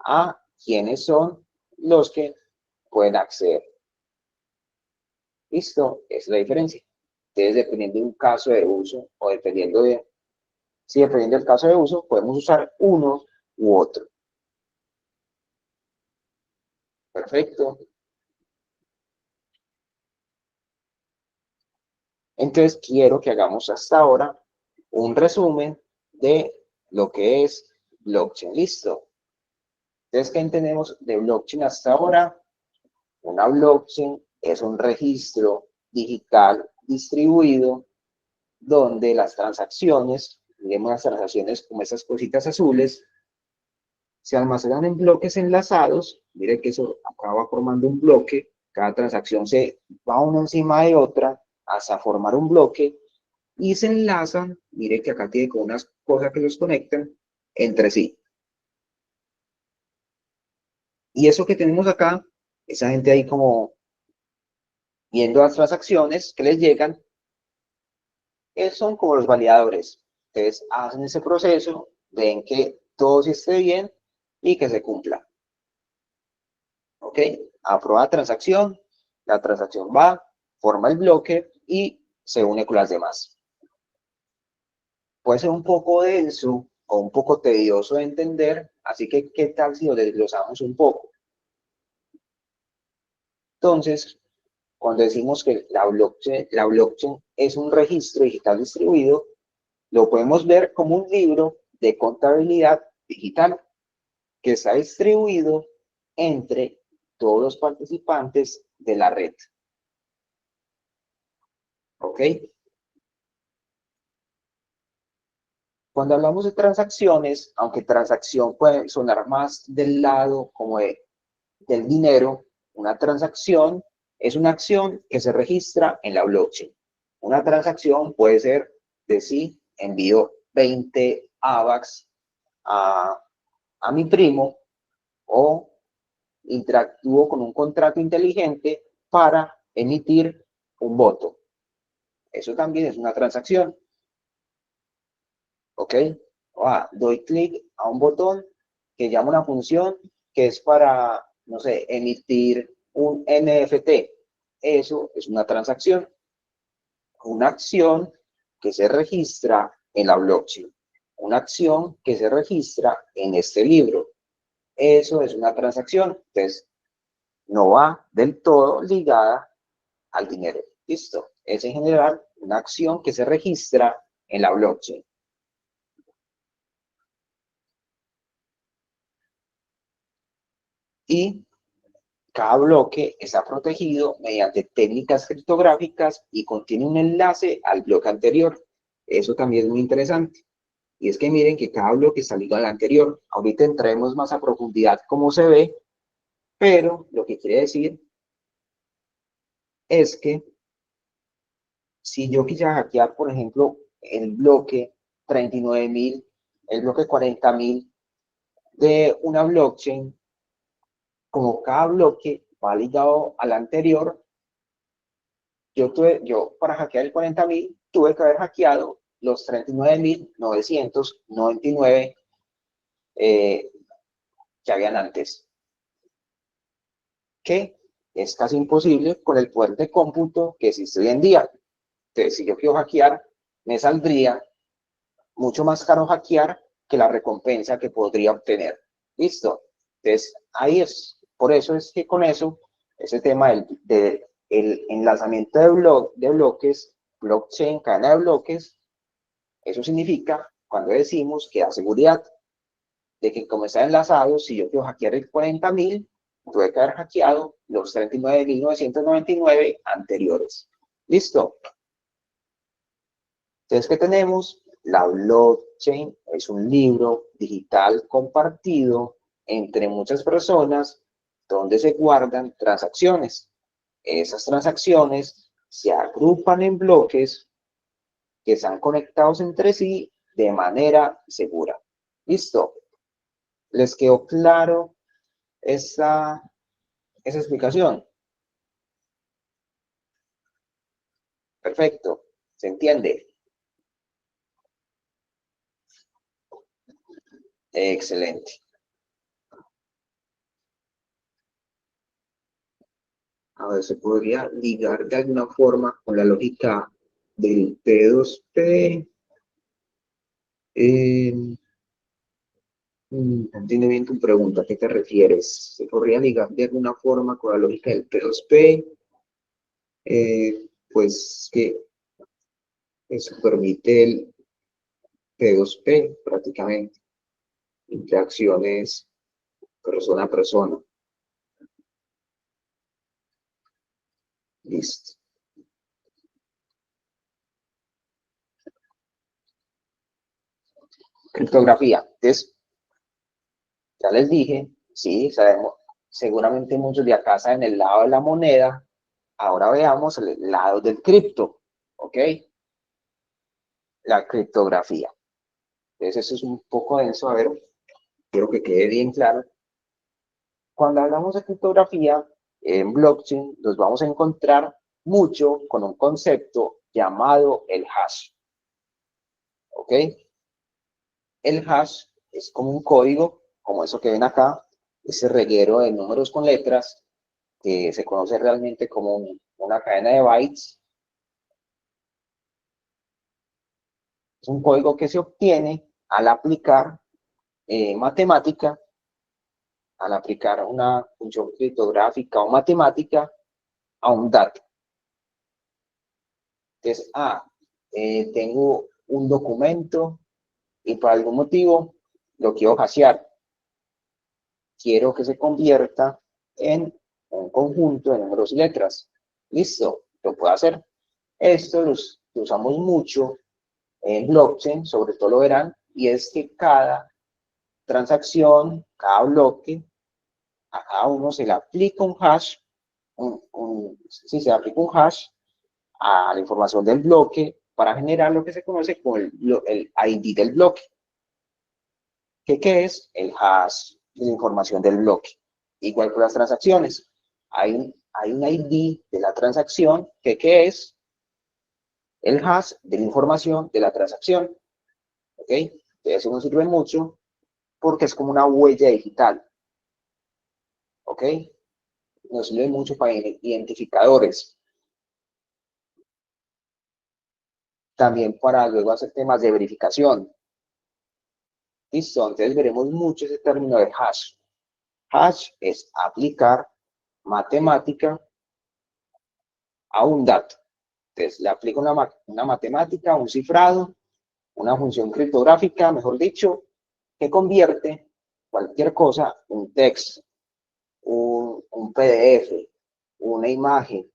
a quiénes son los que pueden acceder. ¿Listo? Esa es la diferencia. Entonces, dependiendo de un caso de uso o dependiendo del caso de uso, podemos usar uno u otro. Perfecto. Entonces, quiero que hagamos hasta ahora un resumen de lo que es blockchain. ¿Listo? Entonces, ¿qué entendemos de blockchain hasta ahora? Una blockchain es un registro digital distribuido donde las transacciones, digamos las transacciones como esas cositas azules, se almacenan en bloques enlazados. Mire que eso acaba formando un bloque. Cada transacción se va una encima de otra hasta formar un bloque y se enlazan. Mire que acá tiene como unas cosas que los conectan entre sí. Y eso que tenemos acá, esa gente ahí como viendo las transacciones que les llegan, son como los validadores. Entonces hacen ese proceso, ven que todo esté bien y que se cumpla. ¿Ok? Aprueba transacción, la transacción va, forma el bloque y se une con las demás. Puede ser un poco denso o un poco tedioso de entender, así que ¿qué tal si lo desglosamos un poco? Entonces, cuando decimos que la blockchain es un registro digital distribuido, lo podemos ver como un libro de contabilidad digital que está distribuido entre todos los participantes de la red. ¿Ok? Cuando hablamos de transacciones, aunque transacción puede sonar más del lado como del dinero, una transacción es una acción que se registra en la blockchain. Una transacción puede ser de sí, envío 20 AVAX a mi primo o interactúo con un contrato inteligente para emitir un voto. Eso también es una transacción. ¿Ok? Doy clic a un botón que llama una función que es para, no sé, emitir un NFT. Eso es una transacción, una acción que se registra en la blockchain, una acción que se registra en este libro. Eso es una transacción. Entonces, no va del todo ligada al dinero. ¿Listo? Es en general una acción que se registra en la blockchain. Y cada bloque está protegido mediante técnicas criptográficas y contiene un enlace al bloque anterior. Eso también es muy interesante. Y es que miren que cada bloque está ligado al anterior. Ahorita entraremos más a profundidad cómo se ve, pero lo que quiere decir es que si yo quisiera hackear, por ejemplo, el bloque 39.000, el bloque 40.000 de una blockchain, como cada bloque va ligado al anterior, yo para hackear el 40.000 tuve que haber hackeado los 39.999 que habían antes, que es casi imposible con el poder de cómputo que existe hoy en día. Entonces, si yo quiero hackear, me saldría mucho más caro hackear que la recompensa que podría obtener. ¿Listo? Entonces, ahí es. Por eso es que con eso, ese tema del enlazamiento de bloques, blockchain, cadena de bloques, eso significa, cuando decimos que da seguridad, de que como está enlazado, si yo quiero hackear el 40.000, tuve que haber hackeado los 39.999 anteriores. ¿Listo? Entonces, ¿qué tenemos? La blockchain es un libro digital compartido entre muchas personas donde se guardan transacciones. Esas transacciones se agrupan en bloques que están conectados entre sí de manera segura. ¿Listo? ¿Les quedó claro esa explicación? Perfecto. ¿Se entiende? Excelente. A ver, se podría ligar de alguna forma con la lógica del P2P. No entiendo bien tu pregunta, ¿a qué te refieres? ¿Se podría ligar de alguna forma con la lógica del P2P? Pues que eso permite el P2P prácticamente, interacciones persona a persona. Listo. Criptografía. Entonces, ya les dije, sí, sabemos, seguramente muchos de acá saben el lado de la moneda. Ahora veamos el lado del cripto, ¿ok? La criptografía. Entonces, eso es un poco denso, a ver, quiero que quede bien claro. Cuando hablamos de criptografía en blockchain, nos vamos a encontrar mucho con un concepto llamado el hash, ¿ok? El hash es como un código, como eso que ven acá, ese reguero de números con letras, que se conoce realmente como una cadena de bytes. Es un código que se obtiene al aplicar matemática, al aplicar una función criptográfica o matemática a un dato. Entonces, tengo un documento y por algún motivo lo quiero hashear. Quiero que se convierta en un conjunto de números y letras. Listo, lo puedo hacer. Esto lo usamos mucho en blockchain, sobre todo lo verán, y es que cada transacción, cada bloque, a cada uno se le aplica un hash, si se aplica un hash a la información del bloque para generar lo que se conoce como el ID del bloque. ¿Qué es? El hash de la información del bloque. Igual con las transacciones. Hay un ID de la transacción, ¿qué es? El hash de la información de la transacción. ¿Ok? Eso nos sirve mucho porque es como una huella digital. ¿Ok? Nos sirve mucho para identificadores. También para luego hacer temas de verificación. Listo, entonces veremos mucho ese término de hash. Hash es aplicar matemática a un dato. Entonces, le aplico una matemática, un cifrado, una función criptográfica, mejor dicho, que convierte cualquier cosa, un texto, un PDF, una imagen,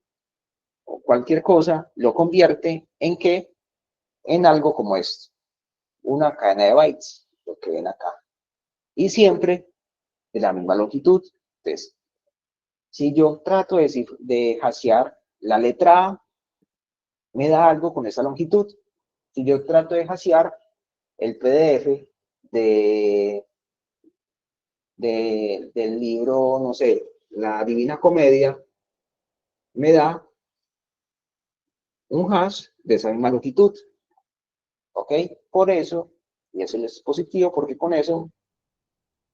o cualquier cosa, lo convierte en qué? En algo como esto, una cadena de bytes, lo que ven acá. Y siempre de la misma longitud. Entonces, si yo trato de hashear la letra A, me da algo con esa longitud. Si yo trato de hashear el PDF del libro, no sé, La Divina Comedia, me da un hash de esa misma longitud. ¿Ok? Por eso, y eso es positivo, porque con eso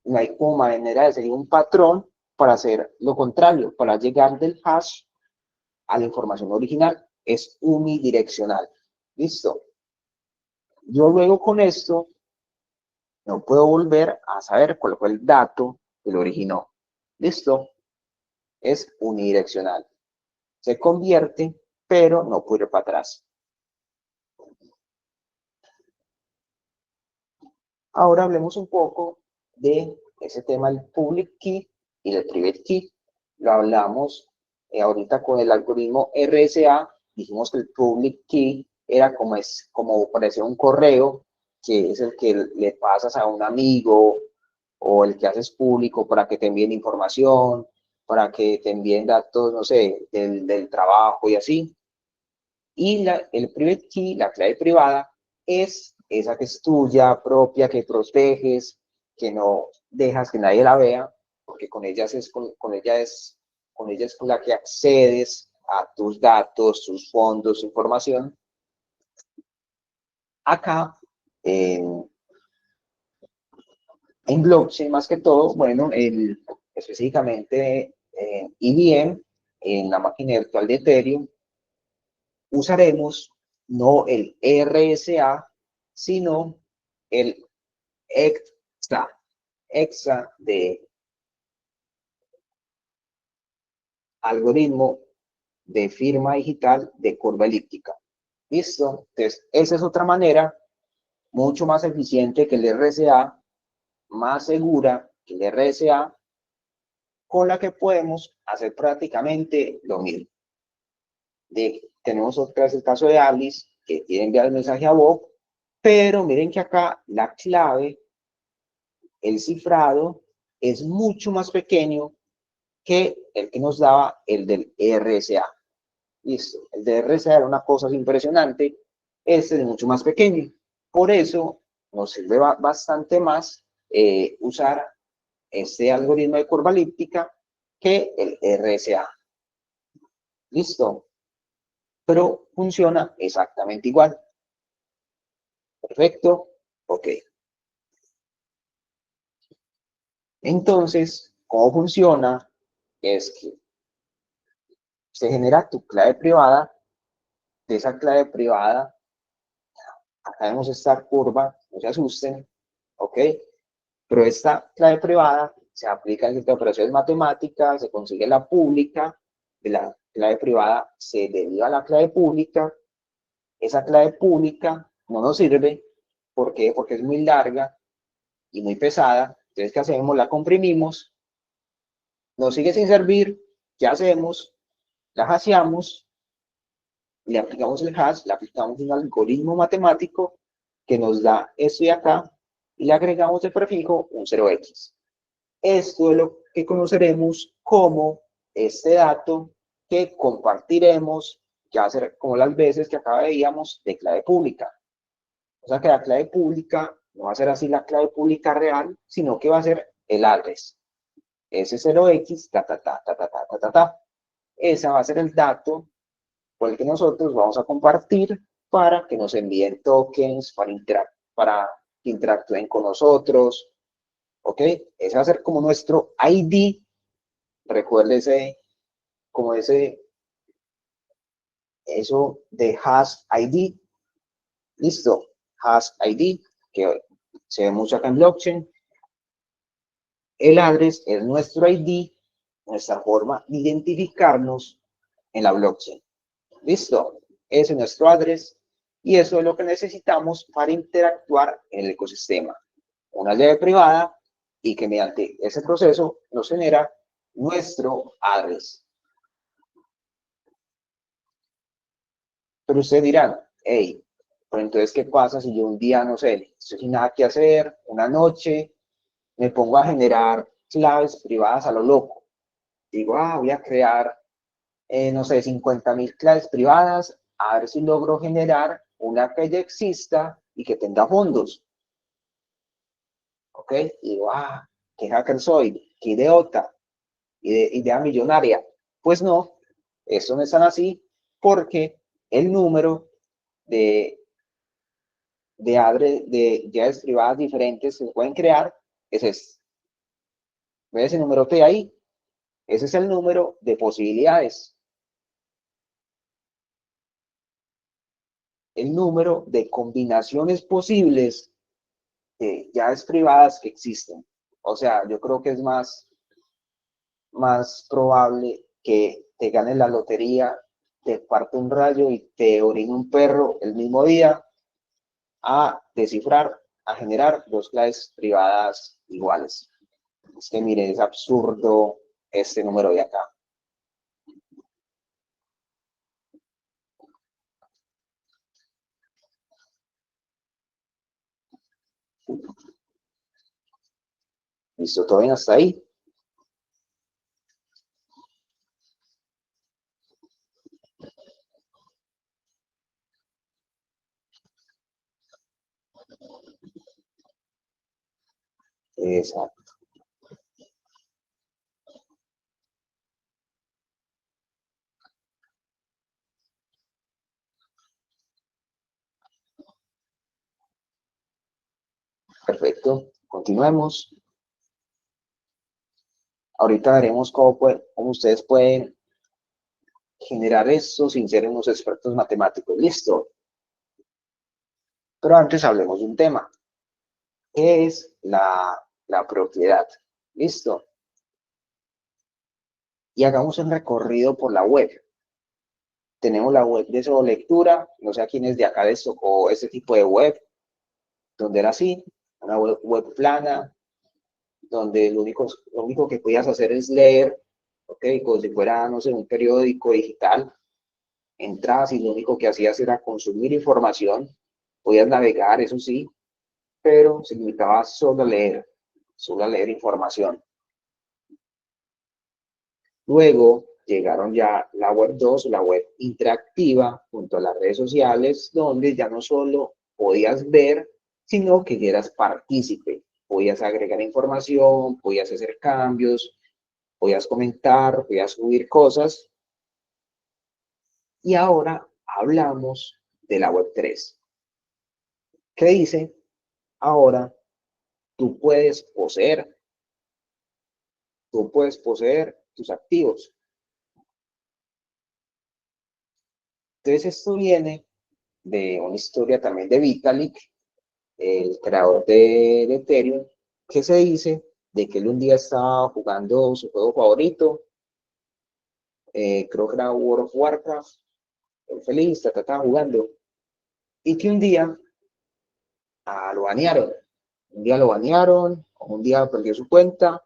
no hay como manera de seguir un patrón para hacer lo contrario, para llegar del hash a la información original. Es unidireccional. ¿Listo? Yo luego con esto no puedo volver a saber cuál fue el dato que lo originó. ¿Listo? Es unidireccional. Se convierte, pero no puede ir para atrás. Ahora hablemos un poco de ese tema del public key y del private key. Lo hablamos ahorita con el algoritmo RSA. Dijimos que el public key era como parecía un correo, que es el que le pasas a un amigo o el que haces público para que te envíen información, para que te envíen datos, no sé, del trabajo y así. Y el private key, la clave privada, es esa que es tuya, propia, que proteges, que no dejas que nadie la vea, porque con ella es con la que accedes a tus datos, tus fondos, información. Acá, en blockchain más que todo, bueno, específicamente IBM, en la máquina virtual de Ethereum, usaremos no el RSA, sino el EXA de algoritmo de firma digital de curva elíptica. ¿Listo? Entonces, esa es otra manera mucho más eficiente que el RSA, más segura que el RSA, con la que podemos hacer prácticamente lo mismo. Tenemos otra vez el caso de Alice, que quiere enviar el mensaje a Bob, pero miren que acá la clave, el cifrado, es mucho más pequeño que el que nos daba el del RSA. Listo, el de RSA era una cosa impresionante, este es mucho más pequeño. Por eso nos sirve bastante más usar este algoritmo de curva elíptica que el RSA. Listo, pero funciona exactamente igual. Perfecto, ok. Entonces, ¿cómo funciona? Es que se genera tu clave privada. De esa clave privada, acá vemos esta curva, no se asusten, ok. Pero esta clave privada se aplica en ciertas operaciones matemáticas, se consigue la pública, de la clave privada se deriva a la clave pública. Esa clave pública no nos sirve. ¿Por qué? Porque es muy larga y muy pesada. Entonces, ¿qué hacemos? La comprimimos, nos sigue sin servir. ¿Qué hacemos? La hasheamos, le aplicamos el hash, le aplicamos un algoritmo matemático que nos da esto de acá y le agregamos el prefijo un 0x. Esto es lo que conoceremos como este dato que compartiremos, que va a ser como las veces que acá veíamos de clave pública. O sea que la clave pública no va a ser así la clave pública real, sino que va a ser el address. S0x, ta, ta, ta, ta, ta, ta, ta, ta, ta. Ese va a ser el dato por el que nosotros vamos a compartir para que nos envíen tokens, para que interactúen con nosotros. ¿Ok? Ese va a ser como nuestro ID. Recuérdese como eso de hash ID. Listo. Hash ID, que se ve mucho acá en blockchain. El address es nuestro ID, nuestra forma de identificarnos en la blockchain. ¿Listo? Ese es nuestro address y eso es lo que necesitamos para interactuar en el ecosistema. Una llave privada y que mediante ese proceso nos genera nuestro address. Pero ustedes dirán, hey, pero entonces, ¿qué pasa si yo un día, no sé, estoy sin nada que hacer, una noche, me pongo a generar claves privadas a lo loco? Digo, voy a crear, no sé, 50.000 claves privadas, a ver si logro generar una que ya exista y que tenga fondos. ¿Ok? Y digo, ¿qué hacker soy? ¿Qué idiota? Idea millonaria. Pues no, eso no es tan así, porque el número de llaves privadas diferentes que se pueden crear es este. ¿Ves ese número que hay ahí? Ese es el número de posibilidades. El número de combinaciones posibles de llaves privadas que existen. O sea, yo creo que es más probable que te ganes la lotería, te parte un rayo y te orine un perro el mismo día a descifrar, a generar dos claves privadas iguales. Es que mire, es absurdo este número de acá. ¿Listo? ¿Todo bien hasta ahí? Exacto. Perfecto. Continuemos. Ahorita veremos cómo ustedes pueden generar esto sin ser unos expertos matemáticos. Listo. Pero antes hablemos de un tema. ¿Qué es la propiedad? Listo. Y hagamos un recorrido por la web. Tenemos la web de solo lectura. No sé a quiénes de acá les tocó este tipo de web, donde era así, una web plana, donde lo único que podías hacer es leer, ¿ok? Como si fuera, no sé, un periódico digital. Entrabas y lo único que hacías era consumir información. Podías navegar, eso sí, pero se limitaba solo a leer información. Luego llegaron ya la web 2, la web interactiva, junto a las redes sociales, donde ya no solo podías ver, sino que ya eras partícipe. Podías agregar información, podías hacer cambios, podías comentar, podías subir cosas. Y ahora hablamos de la web 3. ¿Qué dice? Ahora tú puedes poseer tus activos. Entonces esto viene de una historia también de Vitalik, el creador de Ethereum, que se dice de que él un día estaba jugando su juego favorito, creo que era World of Warcraft, feliz, estaba jugando, y que un día lo banearon. Un día lo banearon, un día perdió su cuenta,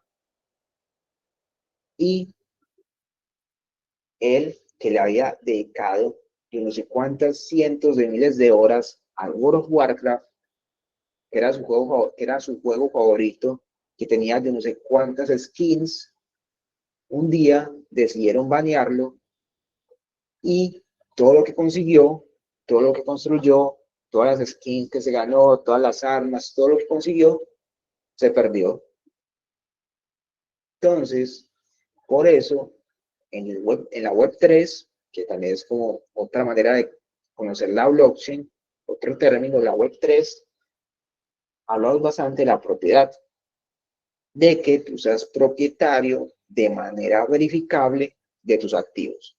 y él, que le había dedicado yo no sé cuántas cientos de miles de horas al World of Warcraft, que era su juego favorito, que tenía yo no sé cuántas skins, un día decidieron banearlo y todo lo que consiguió, todo lo que construyó, todas las skins que se ganó, todas las armas, todo lo que consiguió, se perdió. Entonces, por eso, en la web 3, que también es como otra manera de conocer la blockchain, otro término, la web 3, hablamos bastante de la propiedad, de que tú seas propietario de manera verificable de tus activos.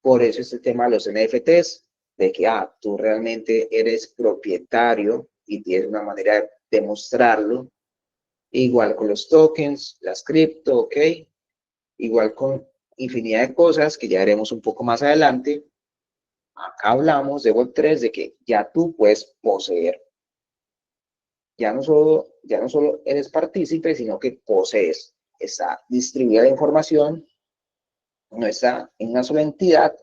Por eso este tema de los NFTs, de que tú realmente eres propietario y tienes una manera de demostrarlo. Igual con los tokens, las cripto, ¿ok? Igual con infinidad de cosas que ya veremos un poco más adelante. Acá hablamos de Web3, de que ya tú puedes poseer. Ya no solo eres partícipe, sino que posees. Está distribuida la información, no está en una sola entidad,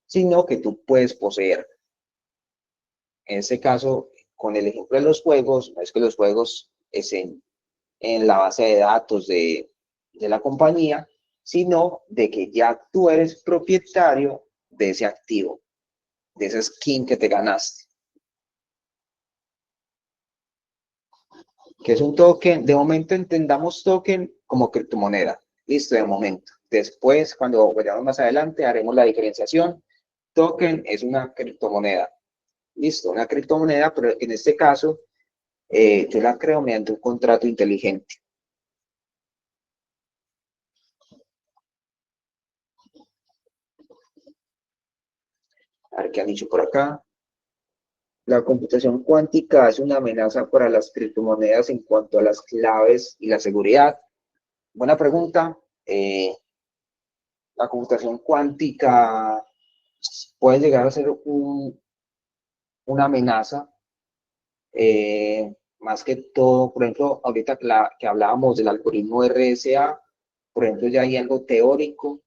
sino que tú puedes poseer. En este caso, con el ejemplo de los juegos, no es que los juegos estén en la base de datos de la compañía, sino de que ya tú eres propietario de ese activo, de esa skin que te ganaste. Que es un token, de momento entendamos token como criptomoneda. Listo, de momento. Después, cuando vayamos más adelante, haremos la diferenciación. Token es una criptomoneda. Listo, una criptomoneda, pero en este caso, yo la creo mediante un contrato inteligente. A ver qué han dicho por acá. La computación cuántica es una amenaza para las criptomonedas en cuanto a las claves y la seguridad. Buena pregunta. La computación cuántica puede llegar a ser una amenaza, más que todo, por ejemplo, ahorita que hablábamos del algoritmo RSA, por ejemplo, ya hay algo teórico,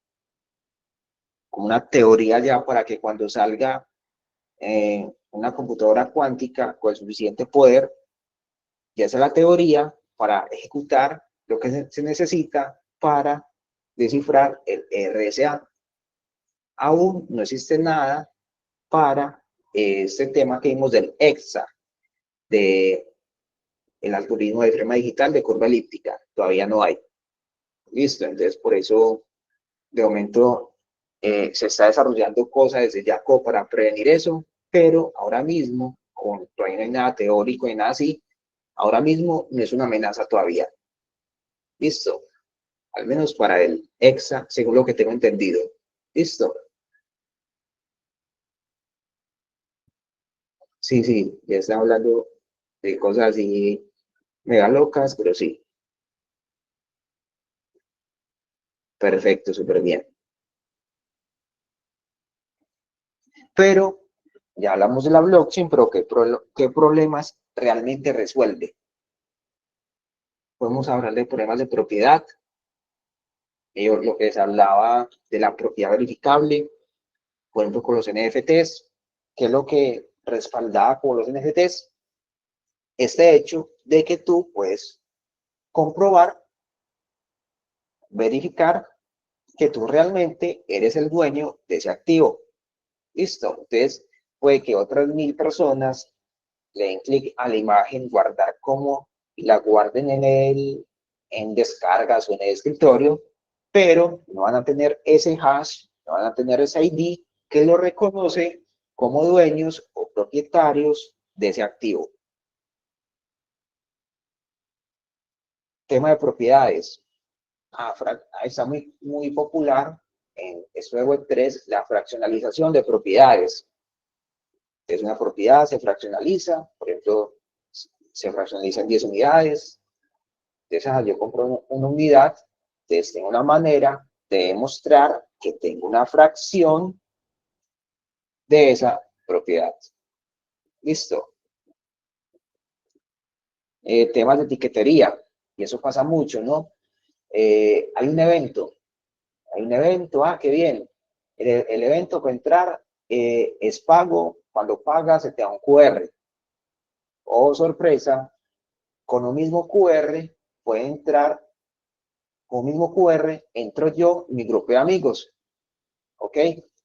como una teoría ya para que cuando salga una computadora cuántica con el suficiente poder, ya sea la teoría para ejecutar lo que se necesita para descifrar el RSA. Aún no existe nada para este tema que vimos del EXA, de el algoritmo de firma digital de curva elíptica. Todavía no hay. Listo, entonces por eso de momento se está desarrollando cosas desde Jacob para prevenir eso, pero ahora mismo, todavía no hay nada teórico ni nada así, ahora mismo no es una amenaza todavía. Listo, al menos para el EXA, según lo que tengo entendido. Listo. Sí, sí, ya está hablando de cosas así mega locas, pero sí. Perfecto, súper bien. Pero ya hablamos de la blockchain, pero ¿qué problemas realmente resuelve? Podemos hablar de problemas de propiedad, lo que se hablaba de la propiedad verificable, por ejemplo, con los NFTs, que es lo que respaldaba con los NFTs, este hecho de que tú puedes comprobar, verificar que tú realmente eres el dueño de ese activo. Listo. Entonces, puede que otras 1000 personas le den clic a la imagen, guardar como, y la guarden en descargas o en el escritorio, pero no van a tener ese hash, no van a tener ese ID que lo reconoce como dueños o propietarios de ese activo. Tema de propiedades. Está muy popular en esto de Web3, la fraccionalización de propiedades. Es una propiedad, se fraccionaliza, por ejemplo, se fraccionaliza en 10 unidades. Entonces, yo compro una unidad, entonces tengo una manera de demostrar que tengo una fracción de esa propiedad. Listo. Temas de etiquetería, y eso pasa mucho, ¿no? Hay un evento, qué bien. El evento para entrar es pago, cuando pagas se te da un QR. Oh, sorpresa, con un mismo QR puede entrar, con un mismo QR entro yo y mi grupo de amigos, ¿ok?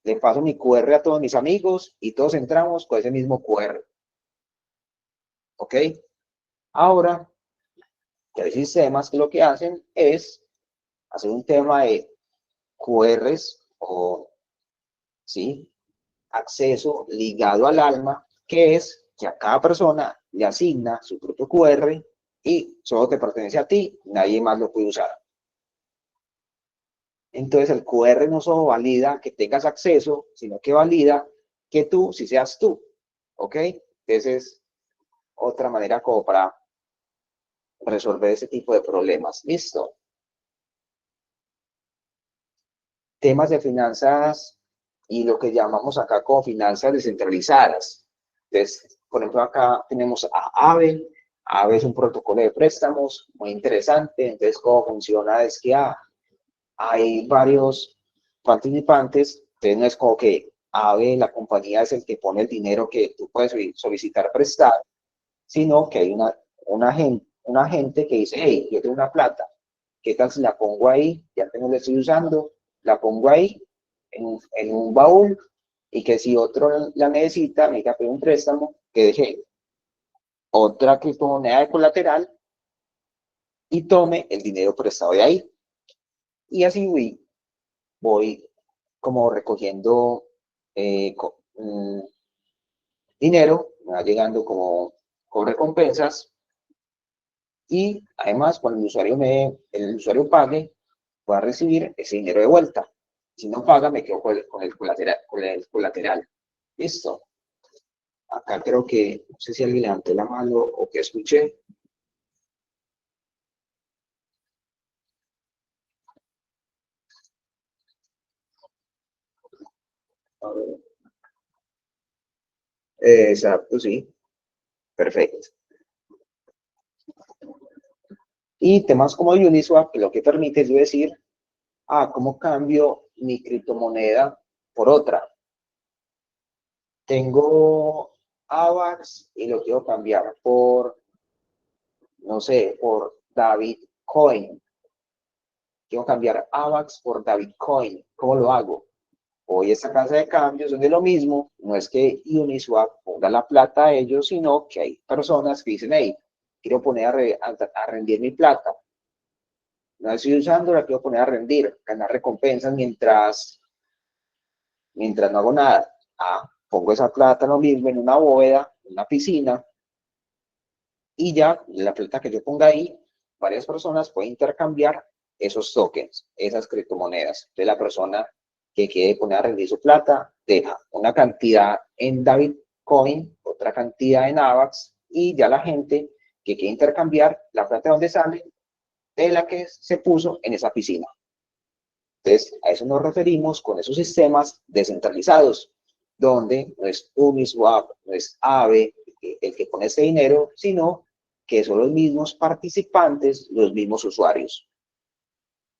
Le paso mi QR a todos mis amigos y todos entramos con ese mismo QR, ¿ok? Ahora, que hay sistemas que lo que hacen es hacer un tema de QRs o, ¿sí? Acceso ligado al alma, que es que a cada persona le asigna su propio QR y solo te pertenece a ti, nadie más lo puede usar. Entonces el QR no solo valida que tengas acceso, sino que valida que tú, si seas tú, ¿ok? Esa es otra manera como para resolver ese tipo de problemas. Listo. Temas de finanzas y lo que llamamos acá como finanzas descentralizadas. Entonces, por ejemplo, acá tenemos a Aave. Aave es un protocolo de préstamos muy interesante. Entonces, cómo funciona es que hay varios participantes. Entonces, no es como que Aave, la compañía, es el que pone el dinero que tú puedes solicitar prestado, sino que hay una gente que dice, hey, yo tengo una plata, ¿qué tal si la pongo ahí? Ya que no la estoy usando, la pongo ahí en un baúl y que si otro la necesita, me diga, un préstamo, que deje otra criptomoneda de colateral y tome el dinero prestado de ahí. Y así voy como recogiendo dinero, me va llegando como con recompensas y además cuando el usuario pague, va a recibir ese dinero de vuelta. Si no paga, me quedo con el colateral, Listo. Acá creo que, no sé si alguien levantó la mano o que escuché. Exacto, sí. Perfecto. Y temas como Uniswap, que lo que permite es decir, ¿cómo cambio mi criptomoneda por otra? Tengo AVAX y lo quiero cambiar por, no sé, por David Coin. Quiero cambiar AVAX por David Coin. ¿Cómo lo hago? Voy a esta casa de cambios donde lo mismo, no es que Uniswap ponga la plata a ellos, sino que hay personas que dicen, hey, quiero poner a rendir mi plata. No la estoy usando, la quiero poner a rendir, ganar recompensas mientras no hago nada. Pongo esa plata lo mismo en una bóveda, en una piscina, y ya la plata que yo ponga ahí, varias personas pueden intercambiar esos tokens, esas criptomonedas. Entonces la persona que quiere poner a rendir su plata, deja una cantidad en David Coin o otra cantidad en AVAX, y ya la gente que quiere intercambiar, la plata de donde sale, de la que se puso en esa piscina. Entonces, a eso nos referimos con esos sistemas descentralizados, donde no es Uniswap, no es Aave el que pone ese dinero, sino que son los mismos participantes, los mismos usuarios.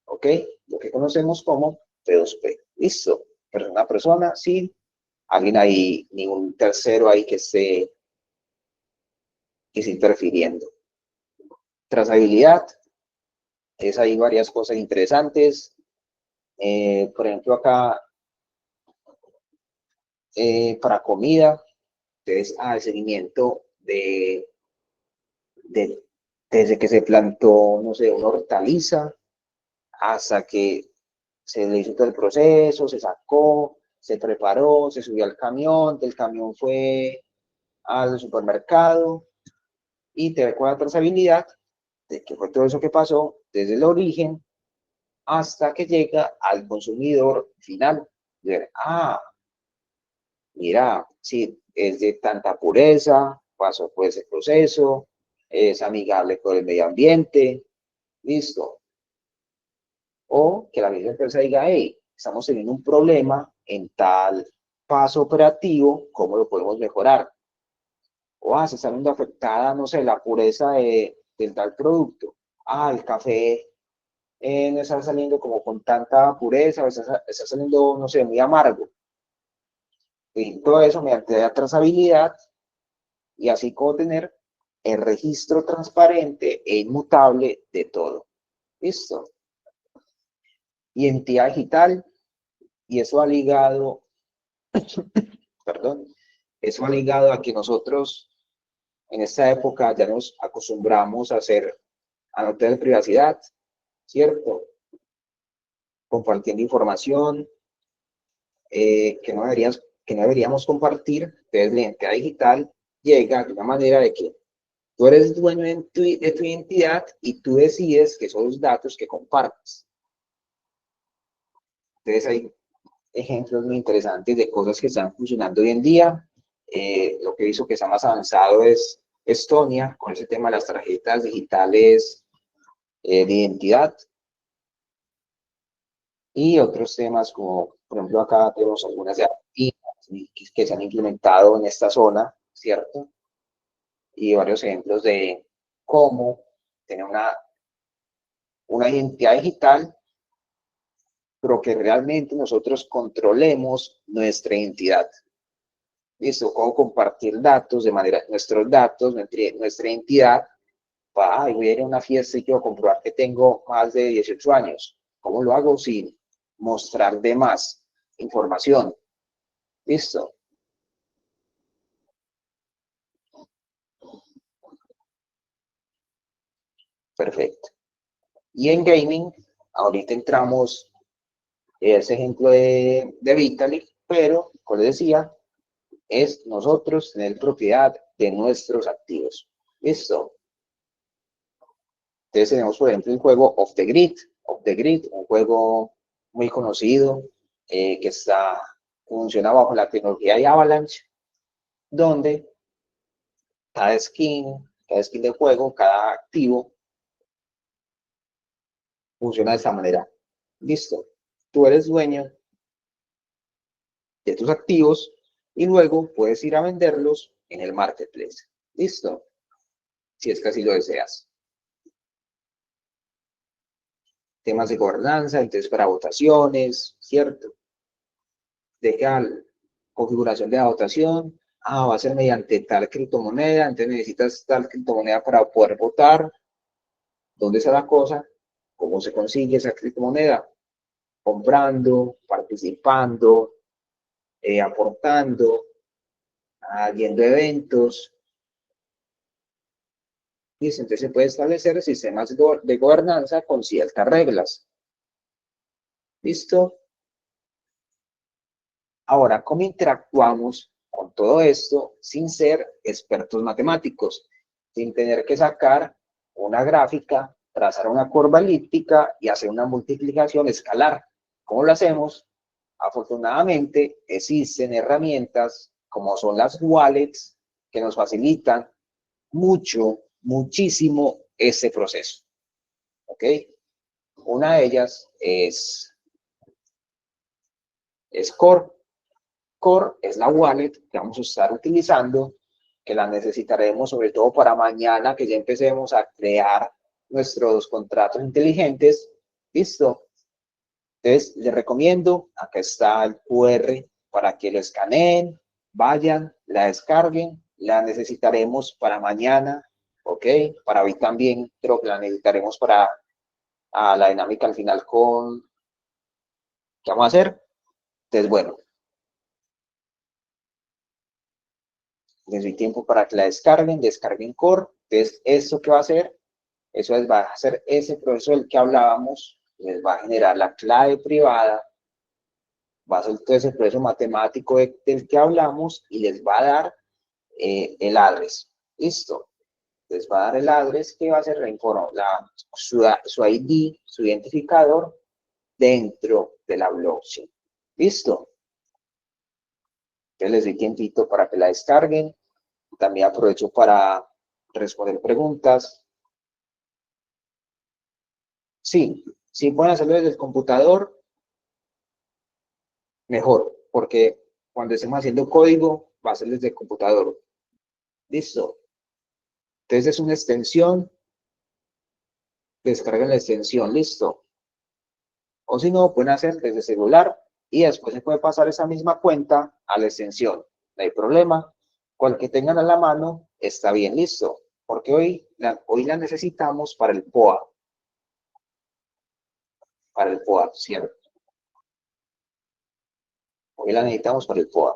¿Ok? Lo que conocemos como P2P. Listo. Persona a persona, sin alguien ahí, ningún tercero ahí que esté interfiriendo. Trazabilidad. Es ahí varias cosas interesantes. Por ejemplo, acá, para comida, entonces, el seguimiento desde que se plantó, no sé, una hortaliza, hasta que se le hizo todo el proceso, se sacó, se preparó, se subió al camión, del camión fue al supermercado, y te recuerda la trazabilidad de que fue todo eso que pasó desde el origen hasta que llega al consumidor final. Mira, sí, es de tanta pureza, pasó por ese proceso, es amigable con el medio ambiente, listo. O que la misma empresa diga, hey, estamos teniendo un problema en tal paso operativo, ¿cómo lo podemos mejorar? O se está viendo afectada, no sé, la pureza del tal producto. El café no está saliendo como con tanta pureza, está saliendo, no sé, muy amargo. Y todo eso mediante la trazabilidad, y así como tener el registro transparente e inmutable de todo. ¿Listo? Identidad digital, y eso ha ligado, perdón, eso ha ligado a que nosotros en esta época ya nos acostumbramos a no tener privacidad, ¿cierto? Compartiendo información que no deberíamos compartir. Entonces, la identidad digital llega de una manera de que tú eres dueño de tu identidad y tú decides que son los datos que compartes. Entonces, hay ejemplos muy interesantes de cosas que están funcionando hoy en día. Lo que hizo que sea más avanzado es Estonia, con ese tema de las tarjetas digitales de identidad. Y otros temas como, por ejemplo, acá tenemos algunas de que se han implementado en esta zona, ¿cierto? Y varios ejemplos de cómo tener una identidad digital, pero que realmente nosotros controlemos nuestra identidad. ¿Listo? Cómo compartir datos de manera, nuestros datos, nuestra identidad. Voy a ir a una fiesta y quiero comprobar que tengo más de 18 años. ¿Cómo lo hago? Sin mostrar de más información. ¿Listo? Perfecto. Y en gaming, ahorita entramos ese ejemplo de Vitalik, pero, como les decía, es nosotros tener propiedad de nuestros activos. ¿Listo? Entonces tenemos, por ejemplo, el juego Off the Grid, un juego muy conocido que funciona bajo la tecnología de Avalanche, donde cada skin de juego, cada activo, funciona de esta manera. Listo. Tú eres dueño de tus activos y luego puedes ir a venderlos en el marketplace. Listo. Si es que así lo deseas. Temas de gobernanza, entonces para votaciones, ¿cierto? Configuración de la votación. Va a ser mediante tal criptomoneda, entonces necesitas tal criptomoneda para poder votar. ¿Dónde está la cosa? ¿Cómo se consigue esa criptomoneda? Comprando, participando, aportando, yendo a eventos. Entonces se puede establecer sistemas de gobernanza con ciertas reglas. ¿Listo? Ahora, ¿cómo interactuamos con todo esto sin ser expertos matemáticos? Sin tener que sacar una gráfica, trazar una curva elíptica y hacer una multiplicación escalar. ¿Cómo lo hacemos? Afortunadamente, existen herramientas como son las wallets, que nos facilitan muchísimo este proceso. ¿Ok? Una de ellas es Core. Core es la wallet que vamos a estar utilizando, que la necesitaremos sobre todo para mañana, que ya empecemos a crear nuestros contratos inteligentes. ¿Listo? Entonces, les recomiendo, acá está el QR para que lo escaneen, vayan, la descarguen, la necesitaremos para mañana, ¿ok? Para hoy también creo que la necesitaremos para la dinámica al final con, ¿qué vamos a hacer? Entonces, bueno, les doy tiempo para que la descarguen Core. Entonces, ¿esto qué va a hacer? Eso va a hacer ese proceso del que hablábamos, les va a generar la clave privada, va a hacer todo ese proceso matemático del que hablamos y les va a dar el address. ¿Listo? Les va a dar el address que va a ser su ID, su identificador dentro de la blockchain. ¿Listo? Entonces les doy tiempito para que la descarguen. También aprovecho para responder preguntas. Sí, si pueden hacerlo desde el computador, mejor, porque cuando estemos haciendo código, va a ser desde el computador. ¿Listo? Entonces es una extensión, descarguen la extensión, listo. O si no, pueden hacer desde celular y después se puede pasar esa misma cuenta a la extensión. No hay problema. Con el que tengan a la mano está bien, listo. Porque hoy la necesitamos para el POA. Para el POA, ¿cierto? Hoy la necesitamos para el POA.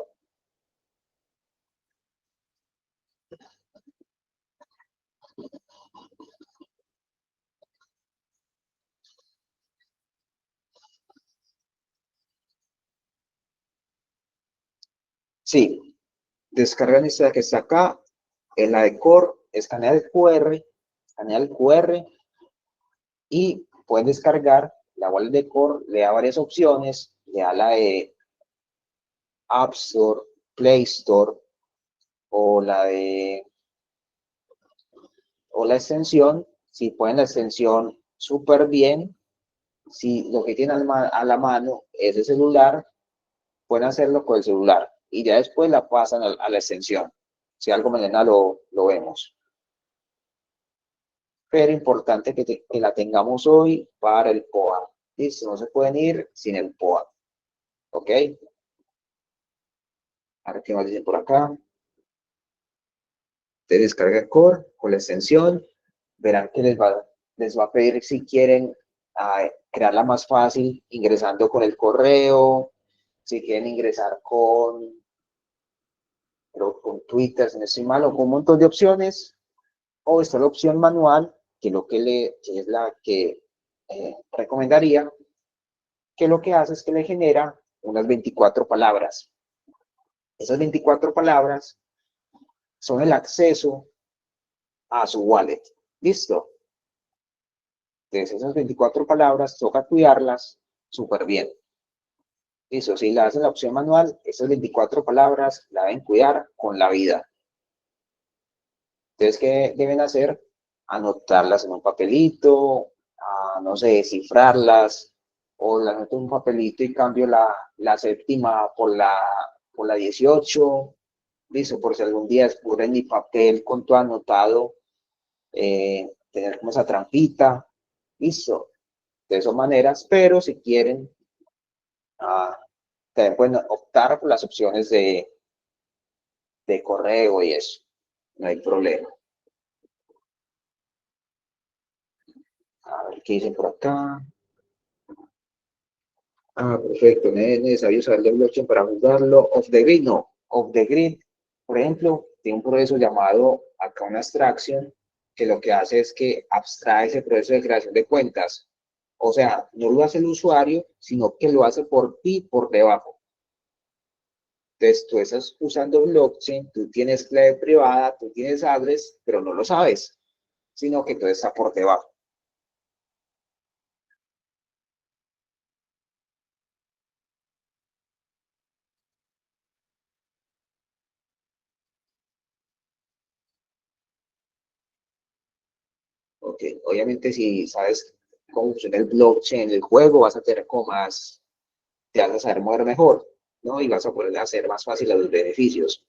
Sí, descargan esta que está acá, en la de Core, escanea el QR y pueden descargar la wallet de Core, le da varias opciones, le da la de App Store, Play Store o la extensión. Si pueden la extensión, súper bien. Si lo que tienen a la mano es el celular, pueden hacerlo con el celular y ya después la pasan a la extensión. Si algo mañana lo vemos. Pero importante que la tengamos hoy para el POA. Listo, no se pueden ir sin el POA. ¿Ok? Ahora, ¿qué más dicen por acá? De descarga Core con la extensión. Verán que les va a pedir si quieren crearla más fácil ingresando con el correo, si quieren ingresar con Twitter, si no estoy mal, o con un montón de opciones, o esta es la opción manual, que es la que recomendaría, que lo que hace es que le genera unas 24 palabras. Esas 24 palabras son el acceso a su wallet. ¿Listo? Entonces, esas 24 palabras toca cuidarlas súper bien. Listo, si la hacen la opción manual, esas 24 palabras la deben cuidar con la vida. Entonces, ¿qué deben hacer? Anotarlas en un papelito, no sé, cifrarlas, o las anoto en un papelito y cambio la séptima por la 18. Listo, por si algún día descubren mi papel con todo anotado, tener como esa trampita. Listo, de esas maneras, pero si quieren, también pueden optar por las opciones de correo y eso, no hay problema. A ver qué dicen por acá. Perfecto, no es necesario saber de blockchain para jugarlo. Off the grid, no. Off the grid, por ejemplo, tiene un proceso llamado acá una abstracción, que lo que hace es que abstrae ese proceso de creación de cuentas. O sea, no lo hace el usuario, sino que lo hace por ti, por debajo. Entonces, tú estás usando blockchain, tú tienes clave privada, tú tienes address, pero no lo sabes, sino que todo está por debajo. porque obviamente si sabes cómo funciona el blockchain, el juego, vas a tener como más, te vas a saber mover mejor, ¿no? Y vas a poder hacer más fácil los beneficios.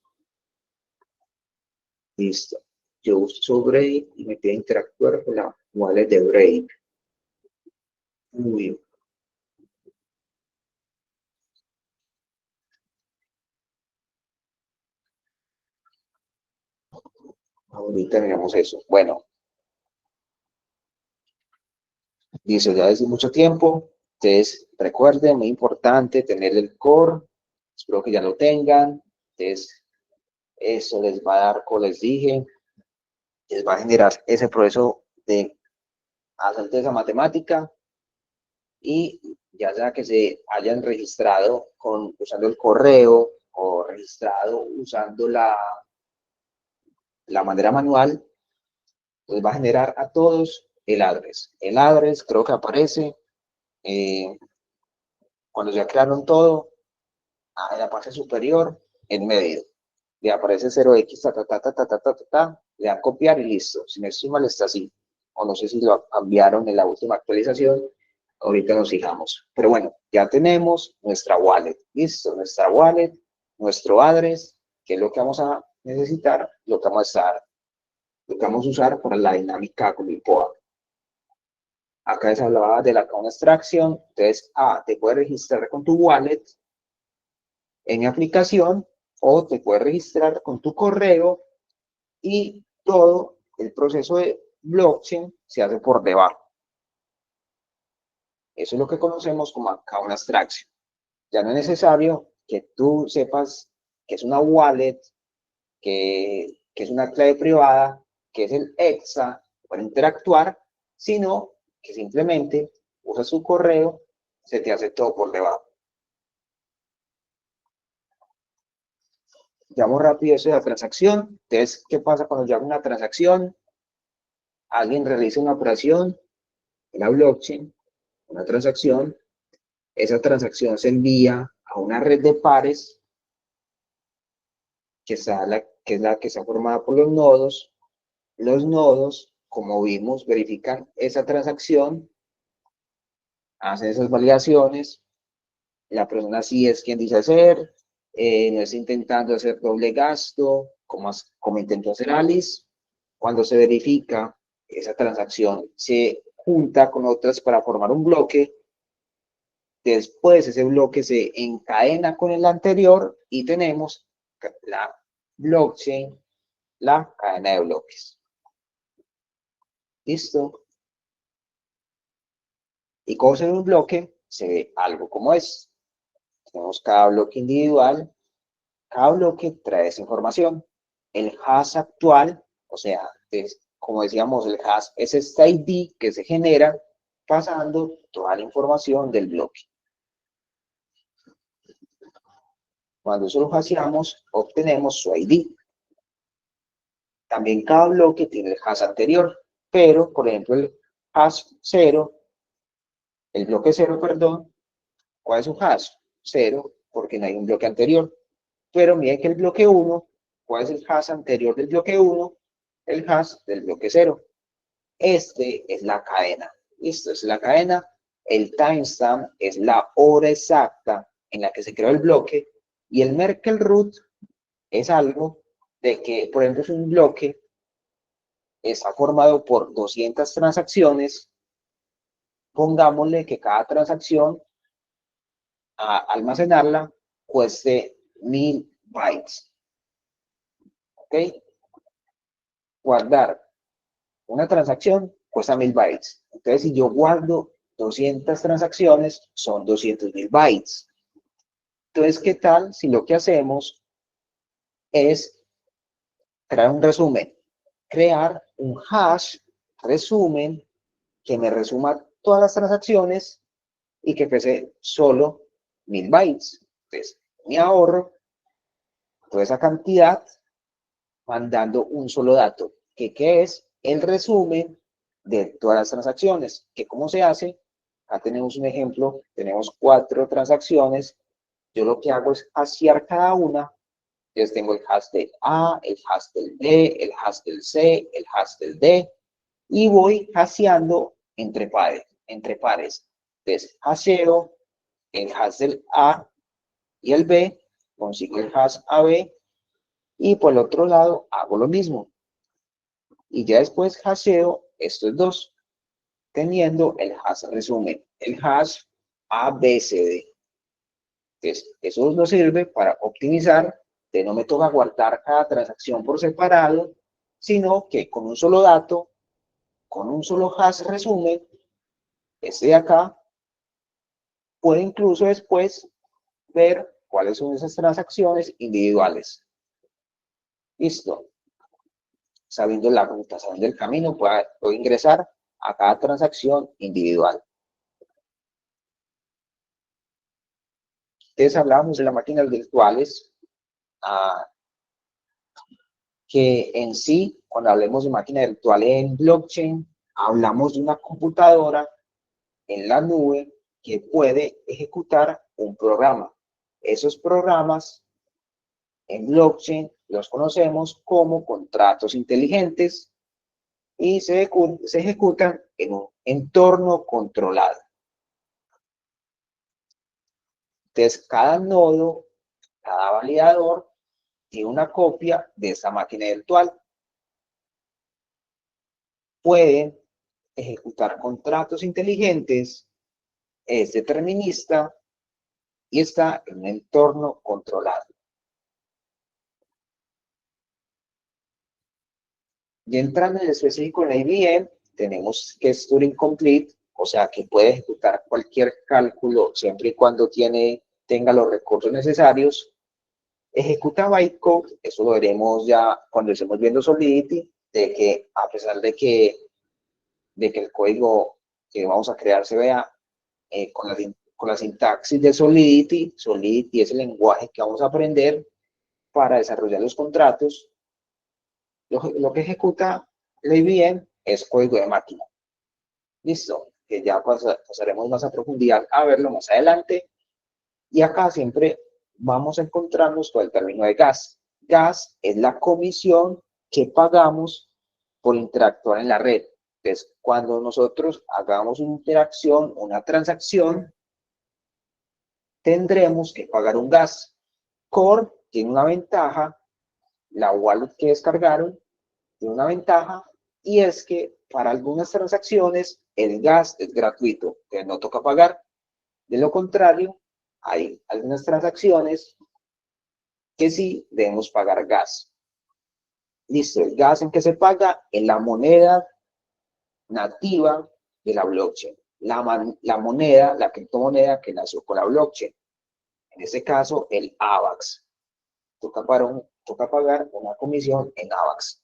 Listo. Yo uso Brave y me pide interactuar con la wallet de Brave. Muy ahorita miramos eso. Bueno, dice ya desde mucho tiempo. Entonces, recuerden, muy importante tener el core. Espero que ya lo tengan. Entonces, eso les va a dar, como les dije, les va a generar ese proceso de hacer esa matemática y ya sea que se hayan registrado usando el correo o registrado usando la manera manual, les va a generar a todos el address. El address creo que aparece cuando ya crearon todo, en la parte superior, en medio. Le aparece 0x, le dan copiar y listo. Si no estoy mal, está así. O no sé si lo cambiaron en la última actualización. Ahorita nos fijamos. Pero bueno, ya tenemos nuestra wallet. Listo, nuestra wallet, nuestro address, que es lo que vamos a necesitar, lo que vamos a usar para la dinámica con el POA. Acá les hablaba de la account extraction. Entonces, te puedes registrar con tu wallet en mi aplicación o te puedes registrar con tu correo y todo el proceso de blockchain se hace por debajo. Eso es lo que conocemos como account abstraction. Ya no es necesario que tú sepas que es una wallet, que es una clave privada, que es el EXA para interactuar, sino que simplemente usas tu correo, se te hace todo por debajo. Llamo rápido eso de la transacción. Entonces, ¿qué pasa cuando yo hago una transacción? Alguien realiza una operación en la blockchain, una transacción, esa transacción se envía a una red de pares que es la que está formada por los nodos. Los nodos, como vimos, verifican esa transacción, hacen esas validaciones, la persona sí es quien dice hacer, no está intentando hacer doble gasto, como intentó hacer Alice. Cuando se verifica esa transacción, se junta con otras para formar un bloque. Después ese bloque se encadena con el anterior y tenemos la blockchain, la cadena de bloques. ¿Listo? ¿Y cómo se ve un bloque? Se ve algo como es. Tenemos cada bloque individual. Cada bloque trae esa información. El hash actual, o sea, como decíamos, el hash es este ID que se genera pasando toda la información del bloque. Cuando eso lo hasheamos, obtenemos su ID. También cada bloque tiene el hash anterior, pero, por ejemplo, el hash 0, el bloque 0, perdón, ¿cuál es su hash? 0, porque no hay un bloque anterior. Pero miren que el bloque 1, ¿cuál es el hash anterior del bloque 1? El hash del bloque 0. Este es la cadena. Esto es la cadena. El timestamp es la hora exacta en la que se creó el bloque. Y el Merkle root es algo de que, por ejemplo, es un bloque, está formado por 200 transacciones. Pongámosle que cada transacción, a almacenarla, cueste 1000 bytes. ¿Ok? Guardar una transacción cuesta 1000 bytes. Entonces, si yo guardo 200 transacciones, son 200.000 bytes. Entonces, ¿qué tal si lo que hacemos es crear un resumen? Crear un hash resumen que me resuma todas las transacciones y que pese solo 1000 bytes. Entonces, me ahorro toda esa cantidad mandando un solo dato, que es el resumen de todas las transacciones. ¿Que cómo se hace? Acá tenemos un ejemplo, tenemos 4 transacciones. Yo lo que hago es hashear cada una. Entonces tengo el hash del A, el hash del B, el hash del C, el hash del D. y voy hasheando entre pares. Entonces, hasheo el hash del A y el B, consigo el hash AB y por el otro lado hago lo mismo. Y ya después hasheo estos dos, teniendo el hash resumen, el hash ABCD. Entonces, eso nos sirve para optimizar, de no me toca guardar cada transacción por separado, sino que con un solo dato, con un solo hash resumen, este de acá, puede incluso después ver cuáles son esas transacciones individuales. Listo. Sabiendo la ruta, sabiendo el camino, puedo ingresar a cada transacción individual. Entonces hablábamos de las máquinas virtuales, que en sí, cuando hablemos de máquina virtual en blockchain, hablamos de una computadora en la nube que puede ejecutar un programa. Esos programas en blockchain los conocemos como contratos inteligentes y se ejecutan en un entorno controlado. Entonces, cada nodo, cada validador tiene una copia de esa máquina virtual. Pueden ejecutar contratos inteligentes, es determinista y está en un entorno controlado. Y entrando en el específico en la IBM, tenemos que es Turing Complete, o sea que puede ejecutar cualquier cálculo siempre y cuando tenga los recursos necesarios. Ejecuta bytecode, eso lo veremos ya cuando estemos viendo Solidity, de que a pesar de que el código que vamos a crear se vea con la sintaxis de Solidity. Solidity es el lenguaje que vamos a aprender para desarrollar los contratos. Lo que ejecuta la IBM es código de máquina. Listo, que ya pasaremos más a profundidad a verlo más adelante. Y acá siempre vamos a encontrarnos con el término de gas. Gas es la comisión que pagamos por interactuar en la red. Entonces, cuando nosotros hagamos una interacción, una transacción, tendremos que pagar un gas. Core tiene una ventaja, la wallet que descargaron tiene una ventaja, y es que para algunas transacciones el gas es gratuito, que no toca pagar. De lo contrario, hay algunas transacciones que sí debemos pagar gas. Listo, el gas en que se paga en la moneda nativa de la blockchain. La moneda, la criptomoneda que nació con la blockchain. En este caso, el AVAX. Toca pagar una comisión en AVAX.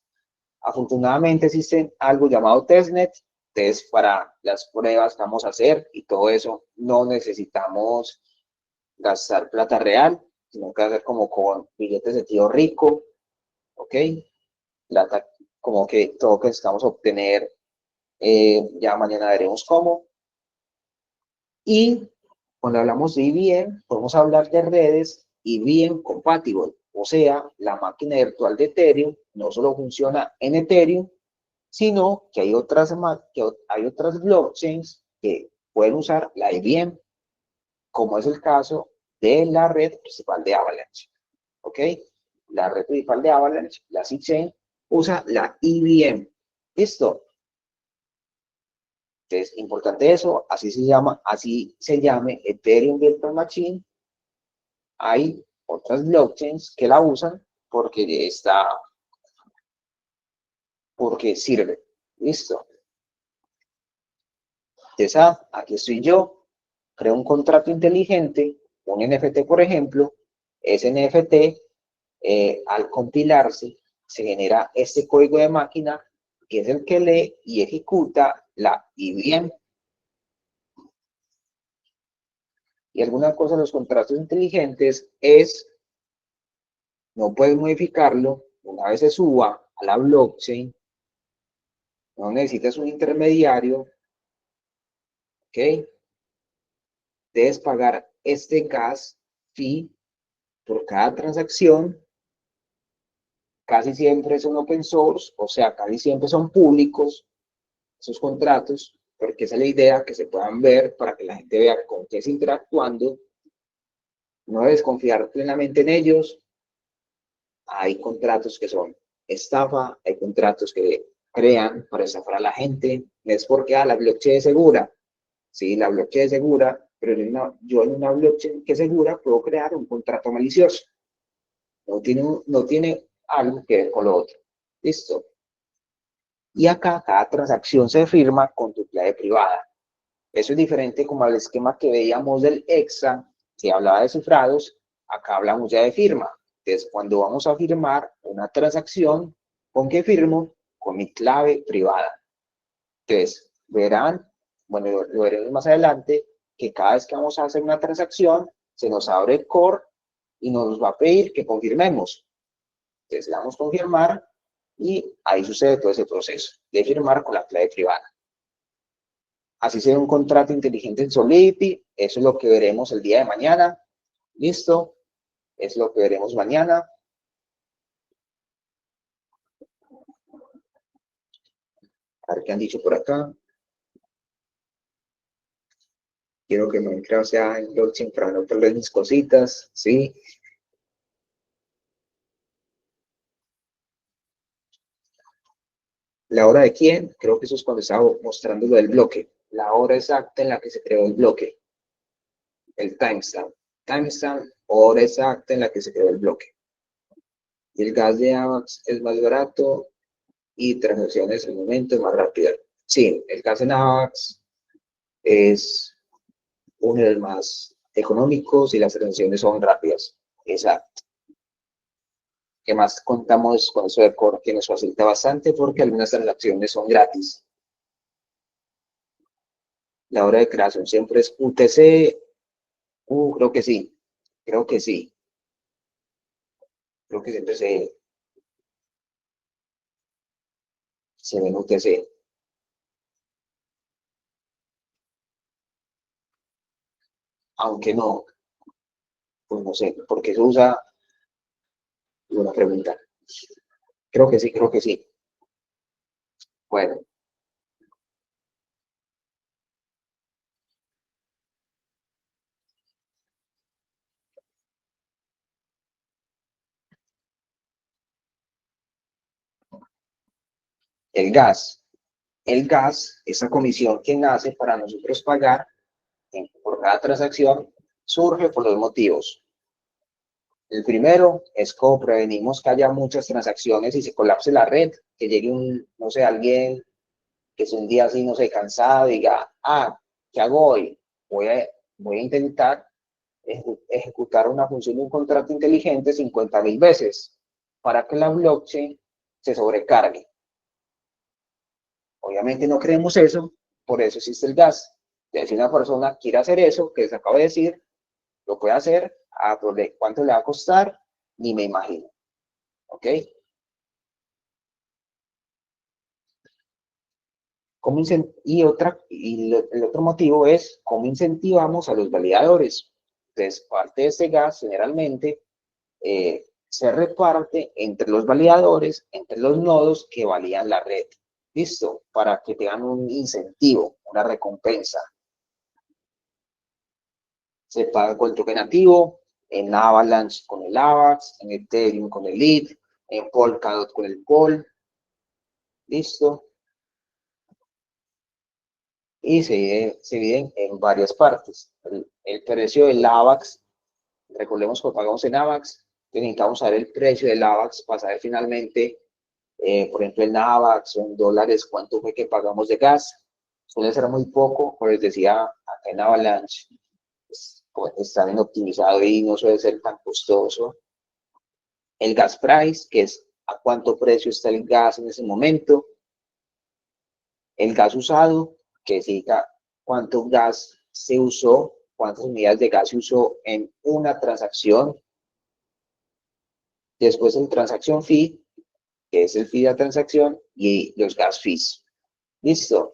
Afortunadamente existe algo llamado testnet, test para las pruebas que vamos a hacer y todo eso. No necesitamos gastar plata real, sino que hacer como con billetes de tío rico, ¿ok? Plata como que todo que necesitamos obtener, ya mañana veremos cómo. Y cuando hablamos de IBM, podemos hablar de redes IBM compatible, o sea, la máquina virtual de Ethereum no solo funciona en Ethereum, sino que hay otras blockchains que pueden usar la IBM, como es el caso de la red principal de Avalanche. ¿Ok? La red principal de Avalanche, la C-Chain, usa la IBM. ¿Listo? Entonces, importante eso, así se llame Ethereum Virtual Machine. Hay otras blockchains que la usan porque sirve. ¿Listo? Entonces, aquí estoy yo, creo un contrato inteligente, un NFT, por ejemplo. Ese NFT, al compilarse, se genera este código de máquina, que es el que lee y ejecuta la IBM. Y alguna cosa de los contratos inteligentes es, no puedes modificarlo una vez se suba a la blockchain, no necesitas un intermediario, ¿ok? Debes pagar este gas fee por cada transacción. Casi siempre son open source, o sea, casi siempre son públicos. esos contratos, porque esa es la idea, que se puedan ver para que la gente vea con qué es interactuando. No debes confiar plenamente en ellos. Hay contratos que son estafa, hay contratos que crean para estafar a la gente. Es porque la blockchain es segura. Sí, la blockchain es segura, pero yo en una blockchain que es segura puedo crear un contrato malicioso. No tiene algo que ver con lo otro. ¿Listo? Y acá cada transacción se firma con tu clave privada. Eso es diferente como al esquema que veíamos del EXA, que hablaba de cifrados. Acá hablamos ya de firma. Entonces, cuando vamos a firmar una transacción, ¿con qué firmo? Con mi clave privada. Entonces, verán, bueno, lo veremos más adelante, que cada vez que vamos a hacer una transacción, se nos abre el core y nos va a pedir que confirmemos. Entonces, le damos a confirmar y ahí sucede todo ese proceso de firmar con la clave privada. Así sea un contrato inteligente en Solidity, eso es lo que veremos el día de mañana. ¿Listo? Es lo que veremos mañana. A ver qué han dicho por acá. Quiero que Minecraft sea en blockchain para no perder mis cositas, ¿sí? ¿La hora de quién? Creo que eso es cuando estaba mostrando lo del bloque. La hora exacta en la que se creó el bloque. El timestamp. Timestamp, hora exacta en la que se creó el bloque. Y el gas de AVAX es más barato y transacciones en el momento es más rápida. Sí, el gas en AVAX es uno de los más económicos y las transacciones son rápidas. Exacto. ¿Qué más contamos con eso de Core? Que nos facilita bastante porque algunas transacciones son gratis. La hora de creación siempre es UTC. Creo que sí. Creo que sí. Creo que siempre se ve en UTC. Aunque no, pues no sé, porque se usa una pregunta. Creo que sí, creo que sí. Bueno, el gas. El gas, esa comisión que nace para nosotros pagar por cada transacción, surge por dos motivos. El primero es como prevenimos que haya muchas transacciones y se colapse la red, que llegue no sé, alguien que es un día así, no sé, cansado, diga, ¿qué hago hoy? Voy a intentar ejecutar una función de un contrato inteligente 50.000 veces para que la blockchain se sobrecargue. Obviamente no creemos eso, por eso existe el gas. Si una persona quiere hacer eso, que les acabo de decir, lo puede hacer, ¿cuánto le va a costar? Ni me imagino. ¿Ok? El otro motivo es cómo incentivamos a los validadores. Entonces, parte de este gas generalmente se reparte entre los validadores, entre los nodos que validan la red. ¿Listo? Para que tengan un incentivo, una recompensa. Se paga con el token nativo, en Avalanche con el AVAX, en Ethereum con el ETH, en Polkadot con el POL. ¿Listo? Y se dividen en varias partes. El precio del AVAX, recordemos que pagamos en AVAX, necesitamos saber el precio del AVAX para saber finalmente, por ejemplo, en AVAX o en dólares, cuánto fue que pagamos de gas. Suele ser muy poco, como les decía, acá en Avalanche pues, está bien optimizado y no suele ser tan costoso. El gas price, que es a cuánto precio está el gas en ese momento. El gas usado, que significa cuánto gas se usó, cuántas unidades de gas se usó en una transacción. Después el transaction fee, que es el fee de la transacción, y los gas fees. Listo.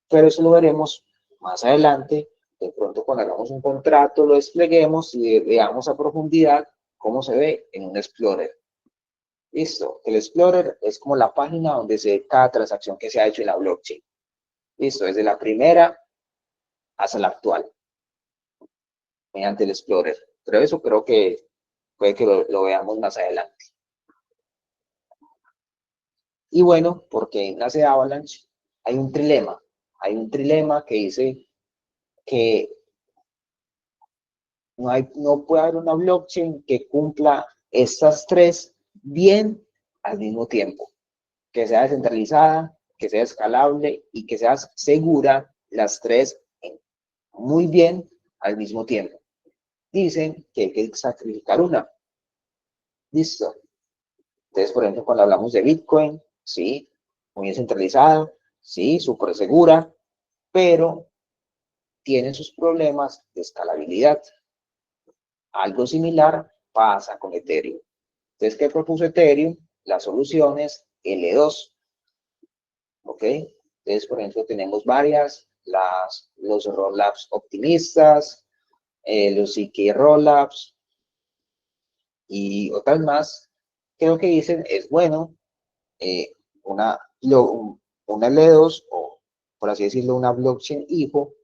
Pero eso lo veremos más adelante. De pronto cuando hagamos un contrato, lo despleguemos y veamos a profundidad cómo se ve en un Explorer. Listo. El Explorer es como la página donde se ve cada transacción que se ha hecho en la blockchain. Listo, desde la primera hasta la actual, mediante el Explorer. Pero eso creo que puede que lo veamos más adelante. Y bueno, porque nace Avalanche, hay un trilema. Hay un trilema que dice que no puede haber una blockchain que cumpla estas tres bien al mismo tiempo. Que sea descentralizada, que sea escalable y que sea segura, las tres muy bien al mismo tiempo. Dicen que hay que sacrificar una. Listo. Entonces, por ejemplo, cuando hablamos de Bitcoin, sí, muy descentralizada, sí, súper segura, pero tiene sus problemas de escalabilidad. Algo similar pasa con Ethereum. Entonces, ¿qué propuso Ethereum? La solución es L2. ¿Ok? Entonces, por ejemplo, tenemos varias, los rollups optimistas, los CK rollups y otras más. Que lo que dicen es, bueno, eh, una, una L2 o, por así decirlo, una blockchain hijo.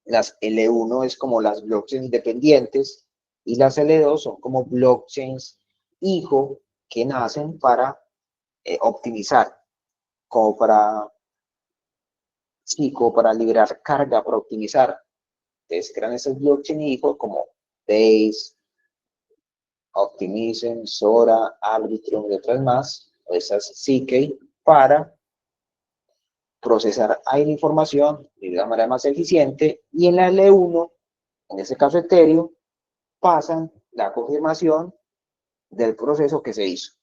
Las L1 es como las blockchains independientes y las L2 son como blockchains hijo que nacen para optimizar, como para, sí, como para liberar carga, para optimizar. Entonces crean esas blockchain hijo como Base, Optimism, Sora, Arbitrum y otras más, o esas CK, para procesar ahí la información de una manera más eficiente. Y en la L1, en este caso Ethereum, pasan la confirmación del proceso que se hizo.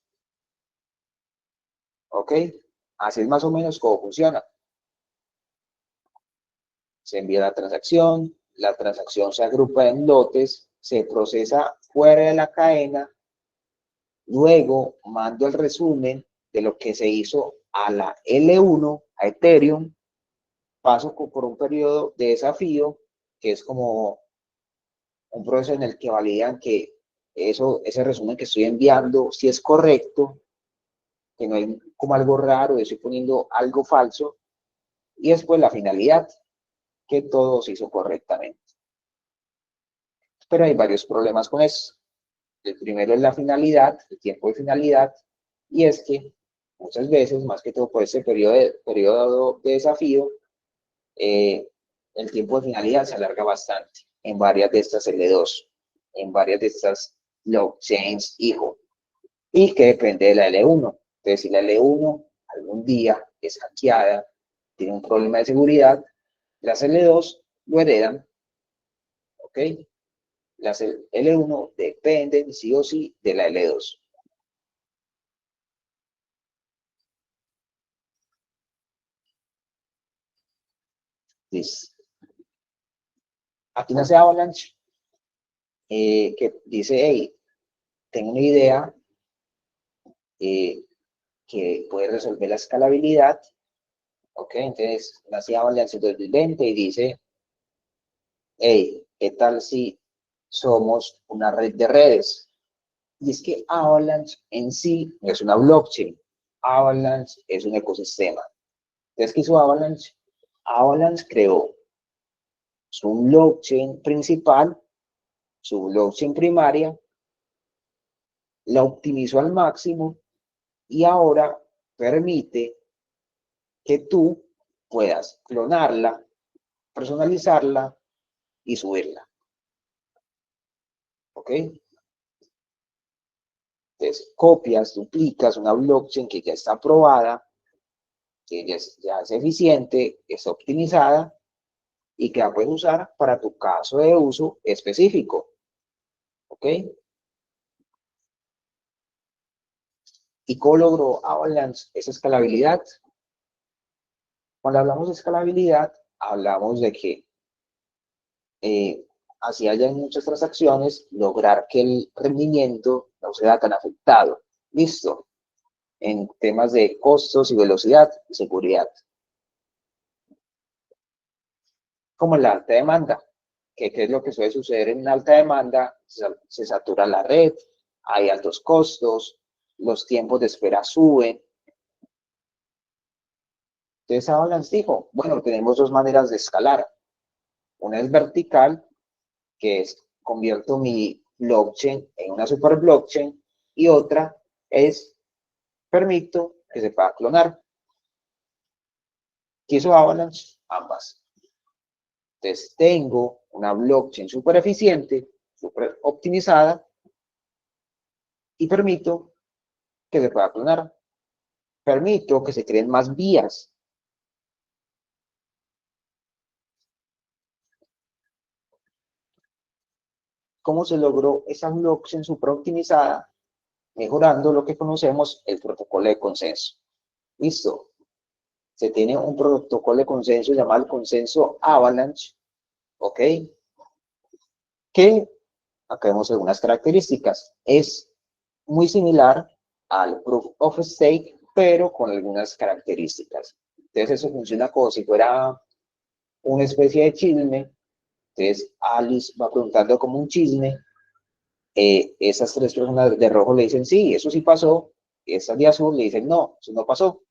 ¿Ok? Así es más o menos cómo funciona. Se envía la transacción se agrupa en lotes, se procesa fuera de la cadena, luego mando el resumen de lo que se hizo a la L1, a Ethereum, paso por un periodo de desafío, que es como un proceso en el que validan que ese resumen que estoy enviando, si es correcto, que no hay como algo raro, estoy poniendo algo falso, y después la finalidad, que todo se hizo correctamente. Pero hay varios problemas con eso. El primero es la finalidad, el tiempo de finalidad, y es que muchas veces, más que todo por ese periodo de desafío, el tiempo de finalidad se alarga bastante en varias de estas L2, en varias de estas blockchains hijo, y que depende de la L1. Entonces, si la L1 algún día es hackeada, tiene un problema de seguridad, las L2 lo heredan, ¿ok? Las L1 dependen sí o sí de la L2. Listo. Aquí nace Avalanche, que dice, hey, tengo una idea que puede resolver la escalabilidad. Ok, entonces nace Avalanche en 2020 y dice, hey, ¿qué tal si somos una red de redes? Y es que Avalanche en sí no es una blockchain. Avalanche es un ecosistema. Entonces, ¿qué hizo Avalanche? Avalanche creó su blockchain principal, su blockchain primaria, la optimizó al máximo y ahora permite que tú puedas clonarla, personalizarla y subirla. ¿Ok? Entonces, copias, duplicas una blockchain que ya está aprobada, que ya es eficiente, es optimizada y que la puedes usar para tu caso de uso específico. ¿Ok? ¿Y cómo logró Avalanche esa escalabilidad? Cuando hablamos de escalabilidad, hablamos de que así haya muchas transacciones, lograr que el rendimiento no sea tan afectado. Listo. En temas de costos y velocidad y seguridad. Como en la alta demanda, que es lo que suele suceder en una alta demanda, se satura la red, hay altos costos, los tiempos de espera suben. Entonces Avalanche dijo, bueno, tenemos dos maneras de escalar. Una es vertical, que es convierto mi blockchain en una super blockchain, y otra es permito que se pueda clonar. ¿Qué hizo Avalanche? Ambas. Entonces tengo una blockchain súper eficiente, súper optimizada, y permito que se pueda clonar. Permito que se creen más vías. ¿Cómo se logró esa blockchain súper optimizada? Mejorando lo que conocemos el protocolo de consenso. Listo. Se tiene un protocolo de consenso llamado el consenso Avalanche, ¿ok? Que acá vemos algunas características. Es muy similar al Proof of Stake, pero con algunas características. Entonces eso funciona como si fuera una especie de chisme. Entonces Alice va preguntando como un chisme. Esas tres personas de rojo le dicen sí, eso sí pasó. Esas de azul le dicen no, eso no pasó.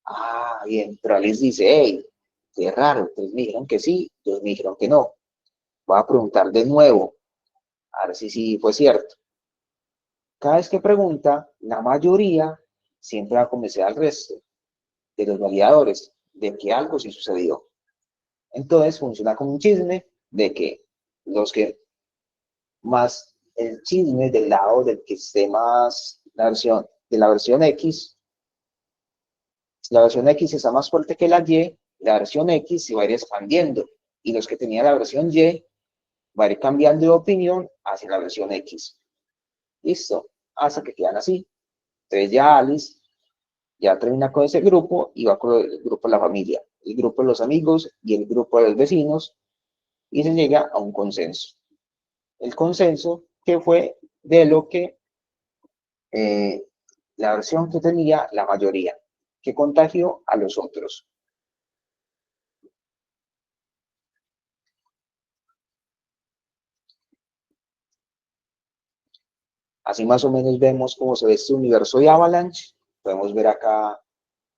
Ah, bien, pero Alice dice, hey, qué raro, ustedes me dijeron que sí, ellos me dijeron que no. Voy a preguntar de nuevo, a ver si sí fue cierto. Cada vez que pregunta, la mayoría siempre va a convencer al resto de los validadores de que algo sí sucedió. Entonces funciona como un chisme de que los que más el chisme del lado del que esté más la versión X, la versión X está más fuerte que la Y, la versión X se va a ir expandiendo y los que tenían la versión Y va a ir cambiando de opinión hacia la versión X. Listo, hasta que quedan así. Entonces ya Alice ya termina con ese grupo y va con el grupo de la familia, el grupo de los amigos y el grupo de los vecinos y se llega a un consenso. El consenso que fue de lo que la versión que tenía la mayoría, que contagió a los otros. Así más o menos vemos cómo se ve este universo de Avalanche. Podemos ver acá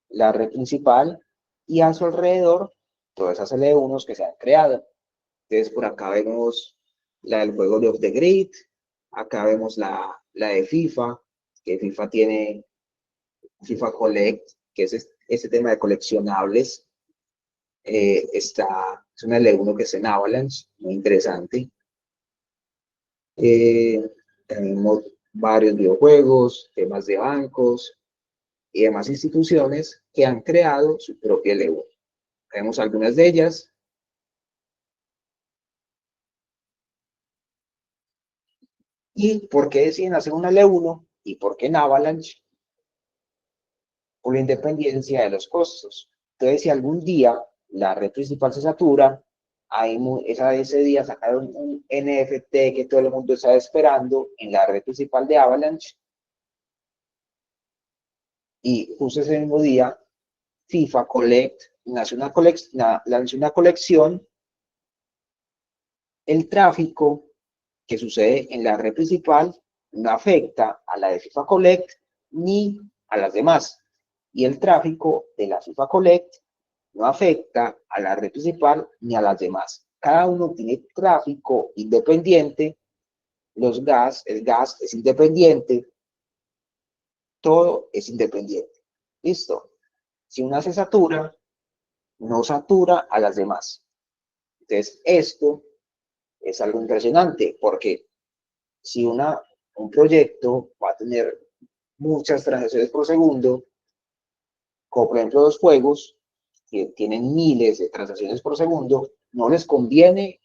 la red principal y a su alrededor todas esas L1s que se han creado. Entonces por acá vemos la del juego de Off the Grid, acá vemos la de FIFA, que FIFA tiene FIFA Collect, que es ese tema de coleccionables. Es una L1 que es en Avalanche, muy interesante. Tenemos varios videojuegos, temas de bancos y demás instituciones que han creado su propia L1. Tenemos algunas de ellas. ¿Y por qué deciden hacer una L1? ¿Y por qué en Avalanche? Por la independencia de los costos. Entonces, si algún día la red principal se satura, ese día sacaron un NFT que todo el mundo estaba esperando en la red principal de Avalanche, y justo ese mismo día FIFA Collect lanzó una colección. El tráfico que sucede en la red principal no afecta a la de FIFA Collect ni a las demás. Y el tráfico de la FIFA Collect no afecta a la red principal ni a las demás. Cada uno tiene tráfico independiente, el gas es independiente, todo es independiente. ¿Listo? Si una se satura, no satura a las demás. Entonces, esto es algo impresionante porque si un proyecto va a tener muchas transacciones por segundo, como por ejemplo los juegos, que tienen miles de transacciones por segundo, no les conviene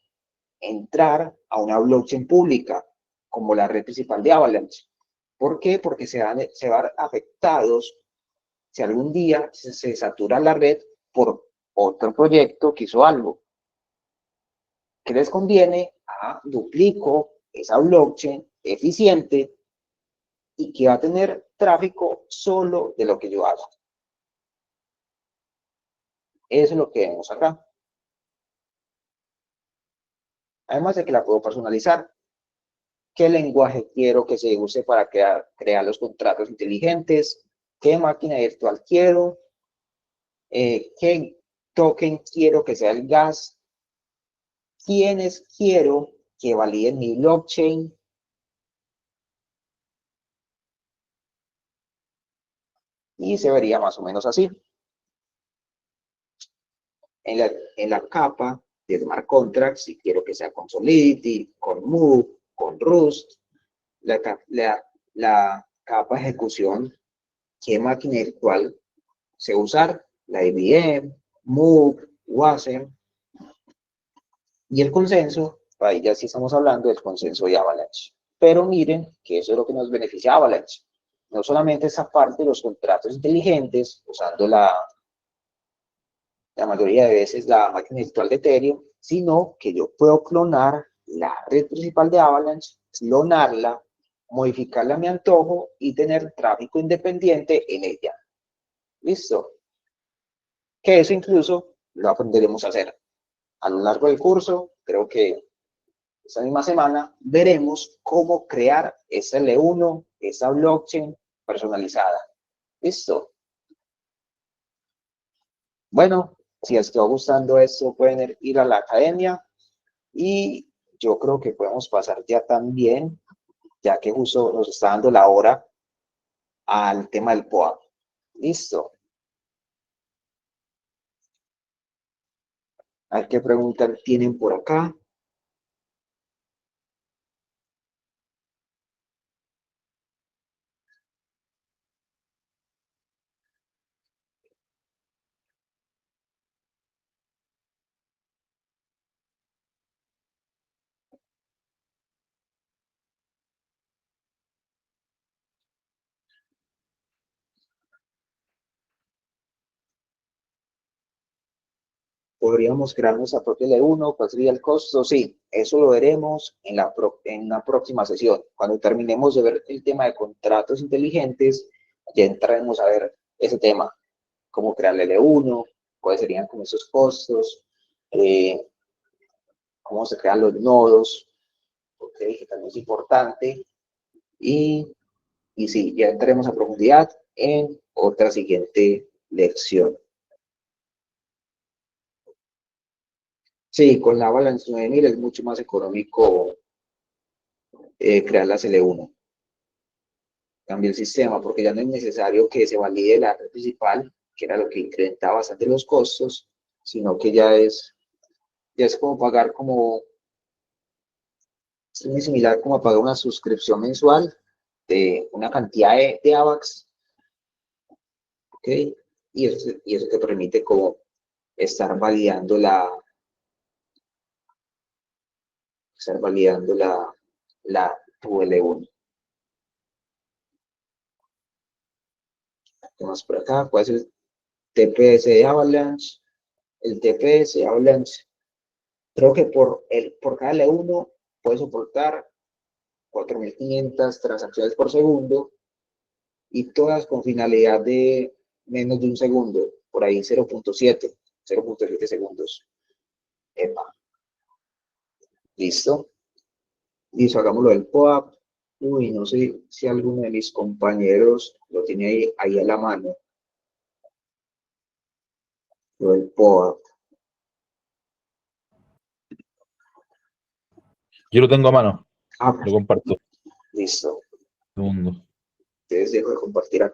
entrar a una blockchain pública como la red principal de Avalanche. ¿Por qué? Porque se van afectados si algún día se satura la red por otro proyecto que hizo algo. ¿Qué les conviene? Duplico esa blockchain eficiente y que va a tener tráfico solo de lo que yo hago. Eso es lo que vemos acá. Además de que la puedo personalizar. qué lenguaje quiero que se use para crear los contratos inteligentes, qué máquina virtual quiero, qué token quiero que sea el gas, quiénes quiero que validen mi blockchain. Y se vería más o menos así. En la capa de Smart Contracts, si quiero que sea con Solidity, con Move, con Rust, la capa de ejecución, qué máquina virtual se usar, la IBM, Move, Wasm, y el consenso, ahí ya sí estamos hablando del consenso de Avalanche. Pero miren que eso es lo que nos beneficia a Avalanche. No solamente esa parte de los contratos inteligentes, usando la mayoría de veces la máquina virtual de Ethereum, sino que yo puedo clonar la red principal de Avalanche, clonarla, modificarla a mi antojo y tener tráfico independiente en ella. ¿Listo? Que eso incluso lo aprenderemos a hacer. A lo largo del curso, creo que esta misma semana, veremos cómo crear esa L1, esa blockchain personalizada. ¿Listo? Bueno, si les quedó gustando esto, pueden ir a la academia y yo creo que podemos pasar ya también, ya que justo nos está dando la hora, al tema del POAP. ¿Listo? A ver qué preguntas tienen por acá. ¿Podríamos crear nuestra propia L1? ¿Cuál sería el costo? Sí, eso lo veremos en una próxima sesión. Cuando terminemos de ver el tema de contratos inteligentes, ya entraremos a ver ese tema, cómo crear la L1, cuáles serían como esos costos, cómo se crean los nodos, okay, que también es importante. Y sí, ya entraremos a profundidad en otra siguiente lección. Sí, con la Avalanche 9000 es mucho más económico crear la L1. Cambia el sistema porque ya no es necesario que se valide la red principal, que era lo que incrementaba bastante los costos, sino que ya es como pagar como, es muy similar como a pagar una suscripción mensual de una cantidad de AVAX, ¿ok? Y eso te permite como estar validando tu L1. Tenemos por acá, ¿cuál es el TPS de Avalanche? El TPS de Avalanche, creo que por cada L1 puede soportar 4.500 transacciones por segundo y todas con finalidad de menos de un segundo, por ahí 0.7 segundos. Epa. ¿Listo? Listo, hagámoslo del POAP. Uy, no sé si alguno de mis compañeros lo tiene ahí a la mano. Lo del POAP.
Yo lo tengo a mano.
Ah,
Lo comparto.
listo.
Segundo.
Entonces dejo de compartir acá.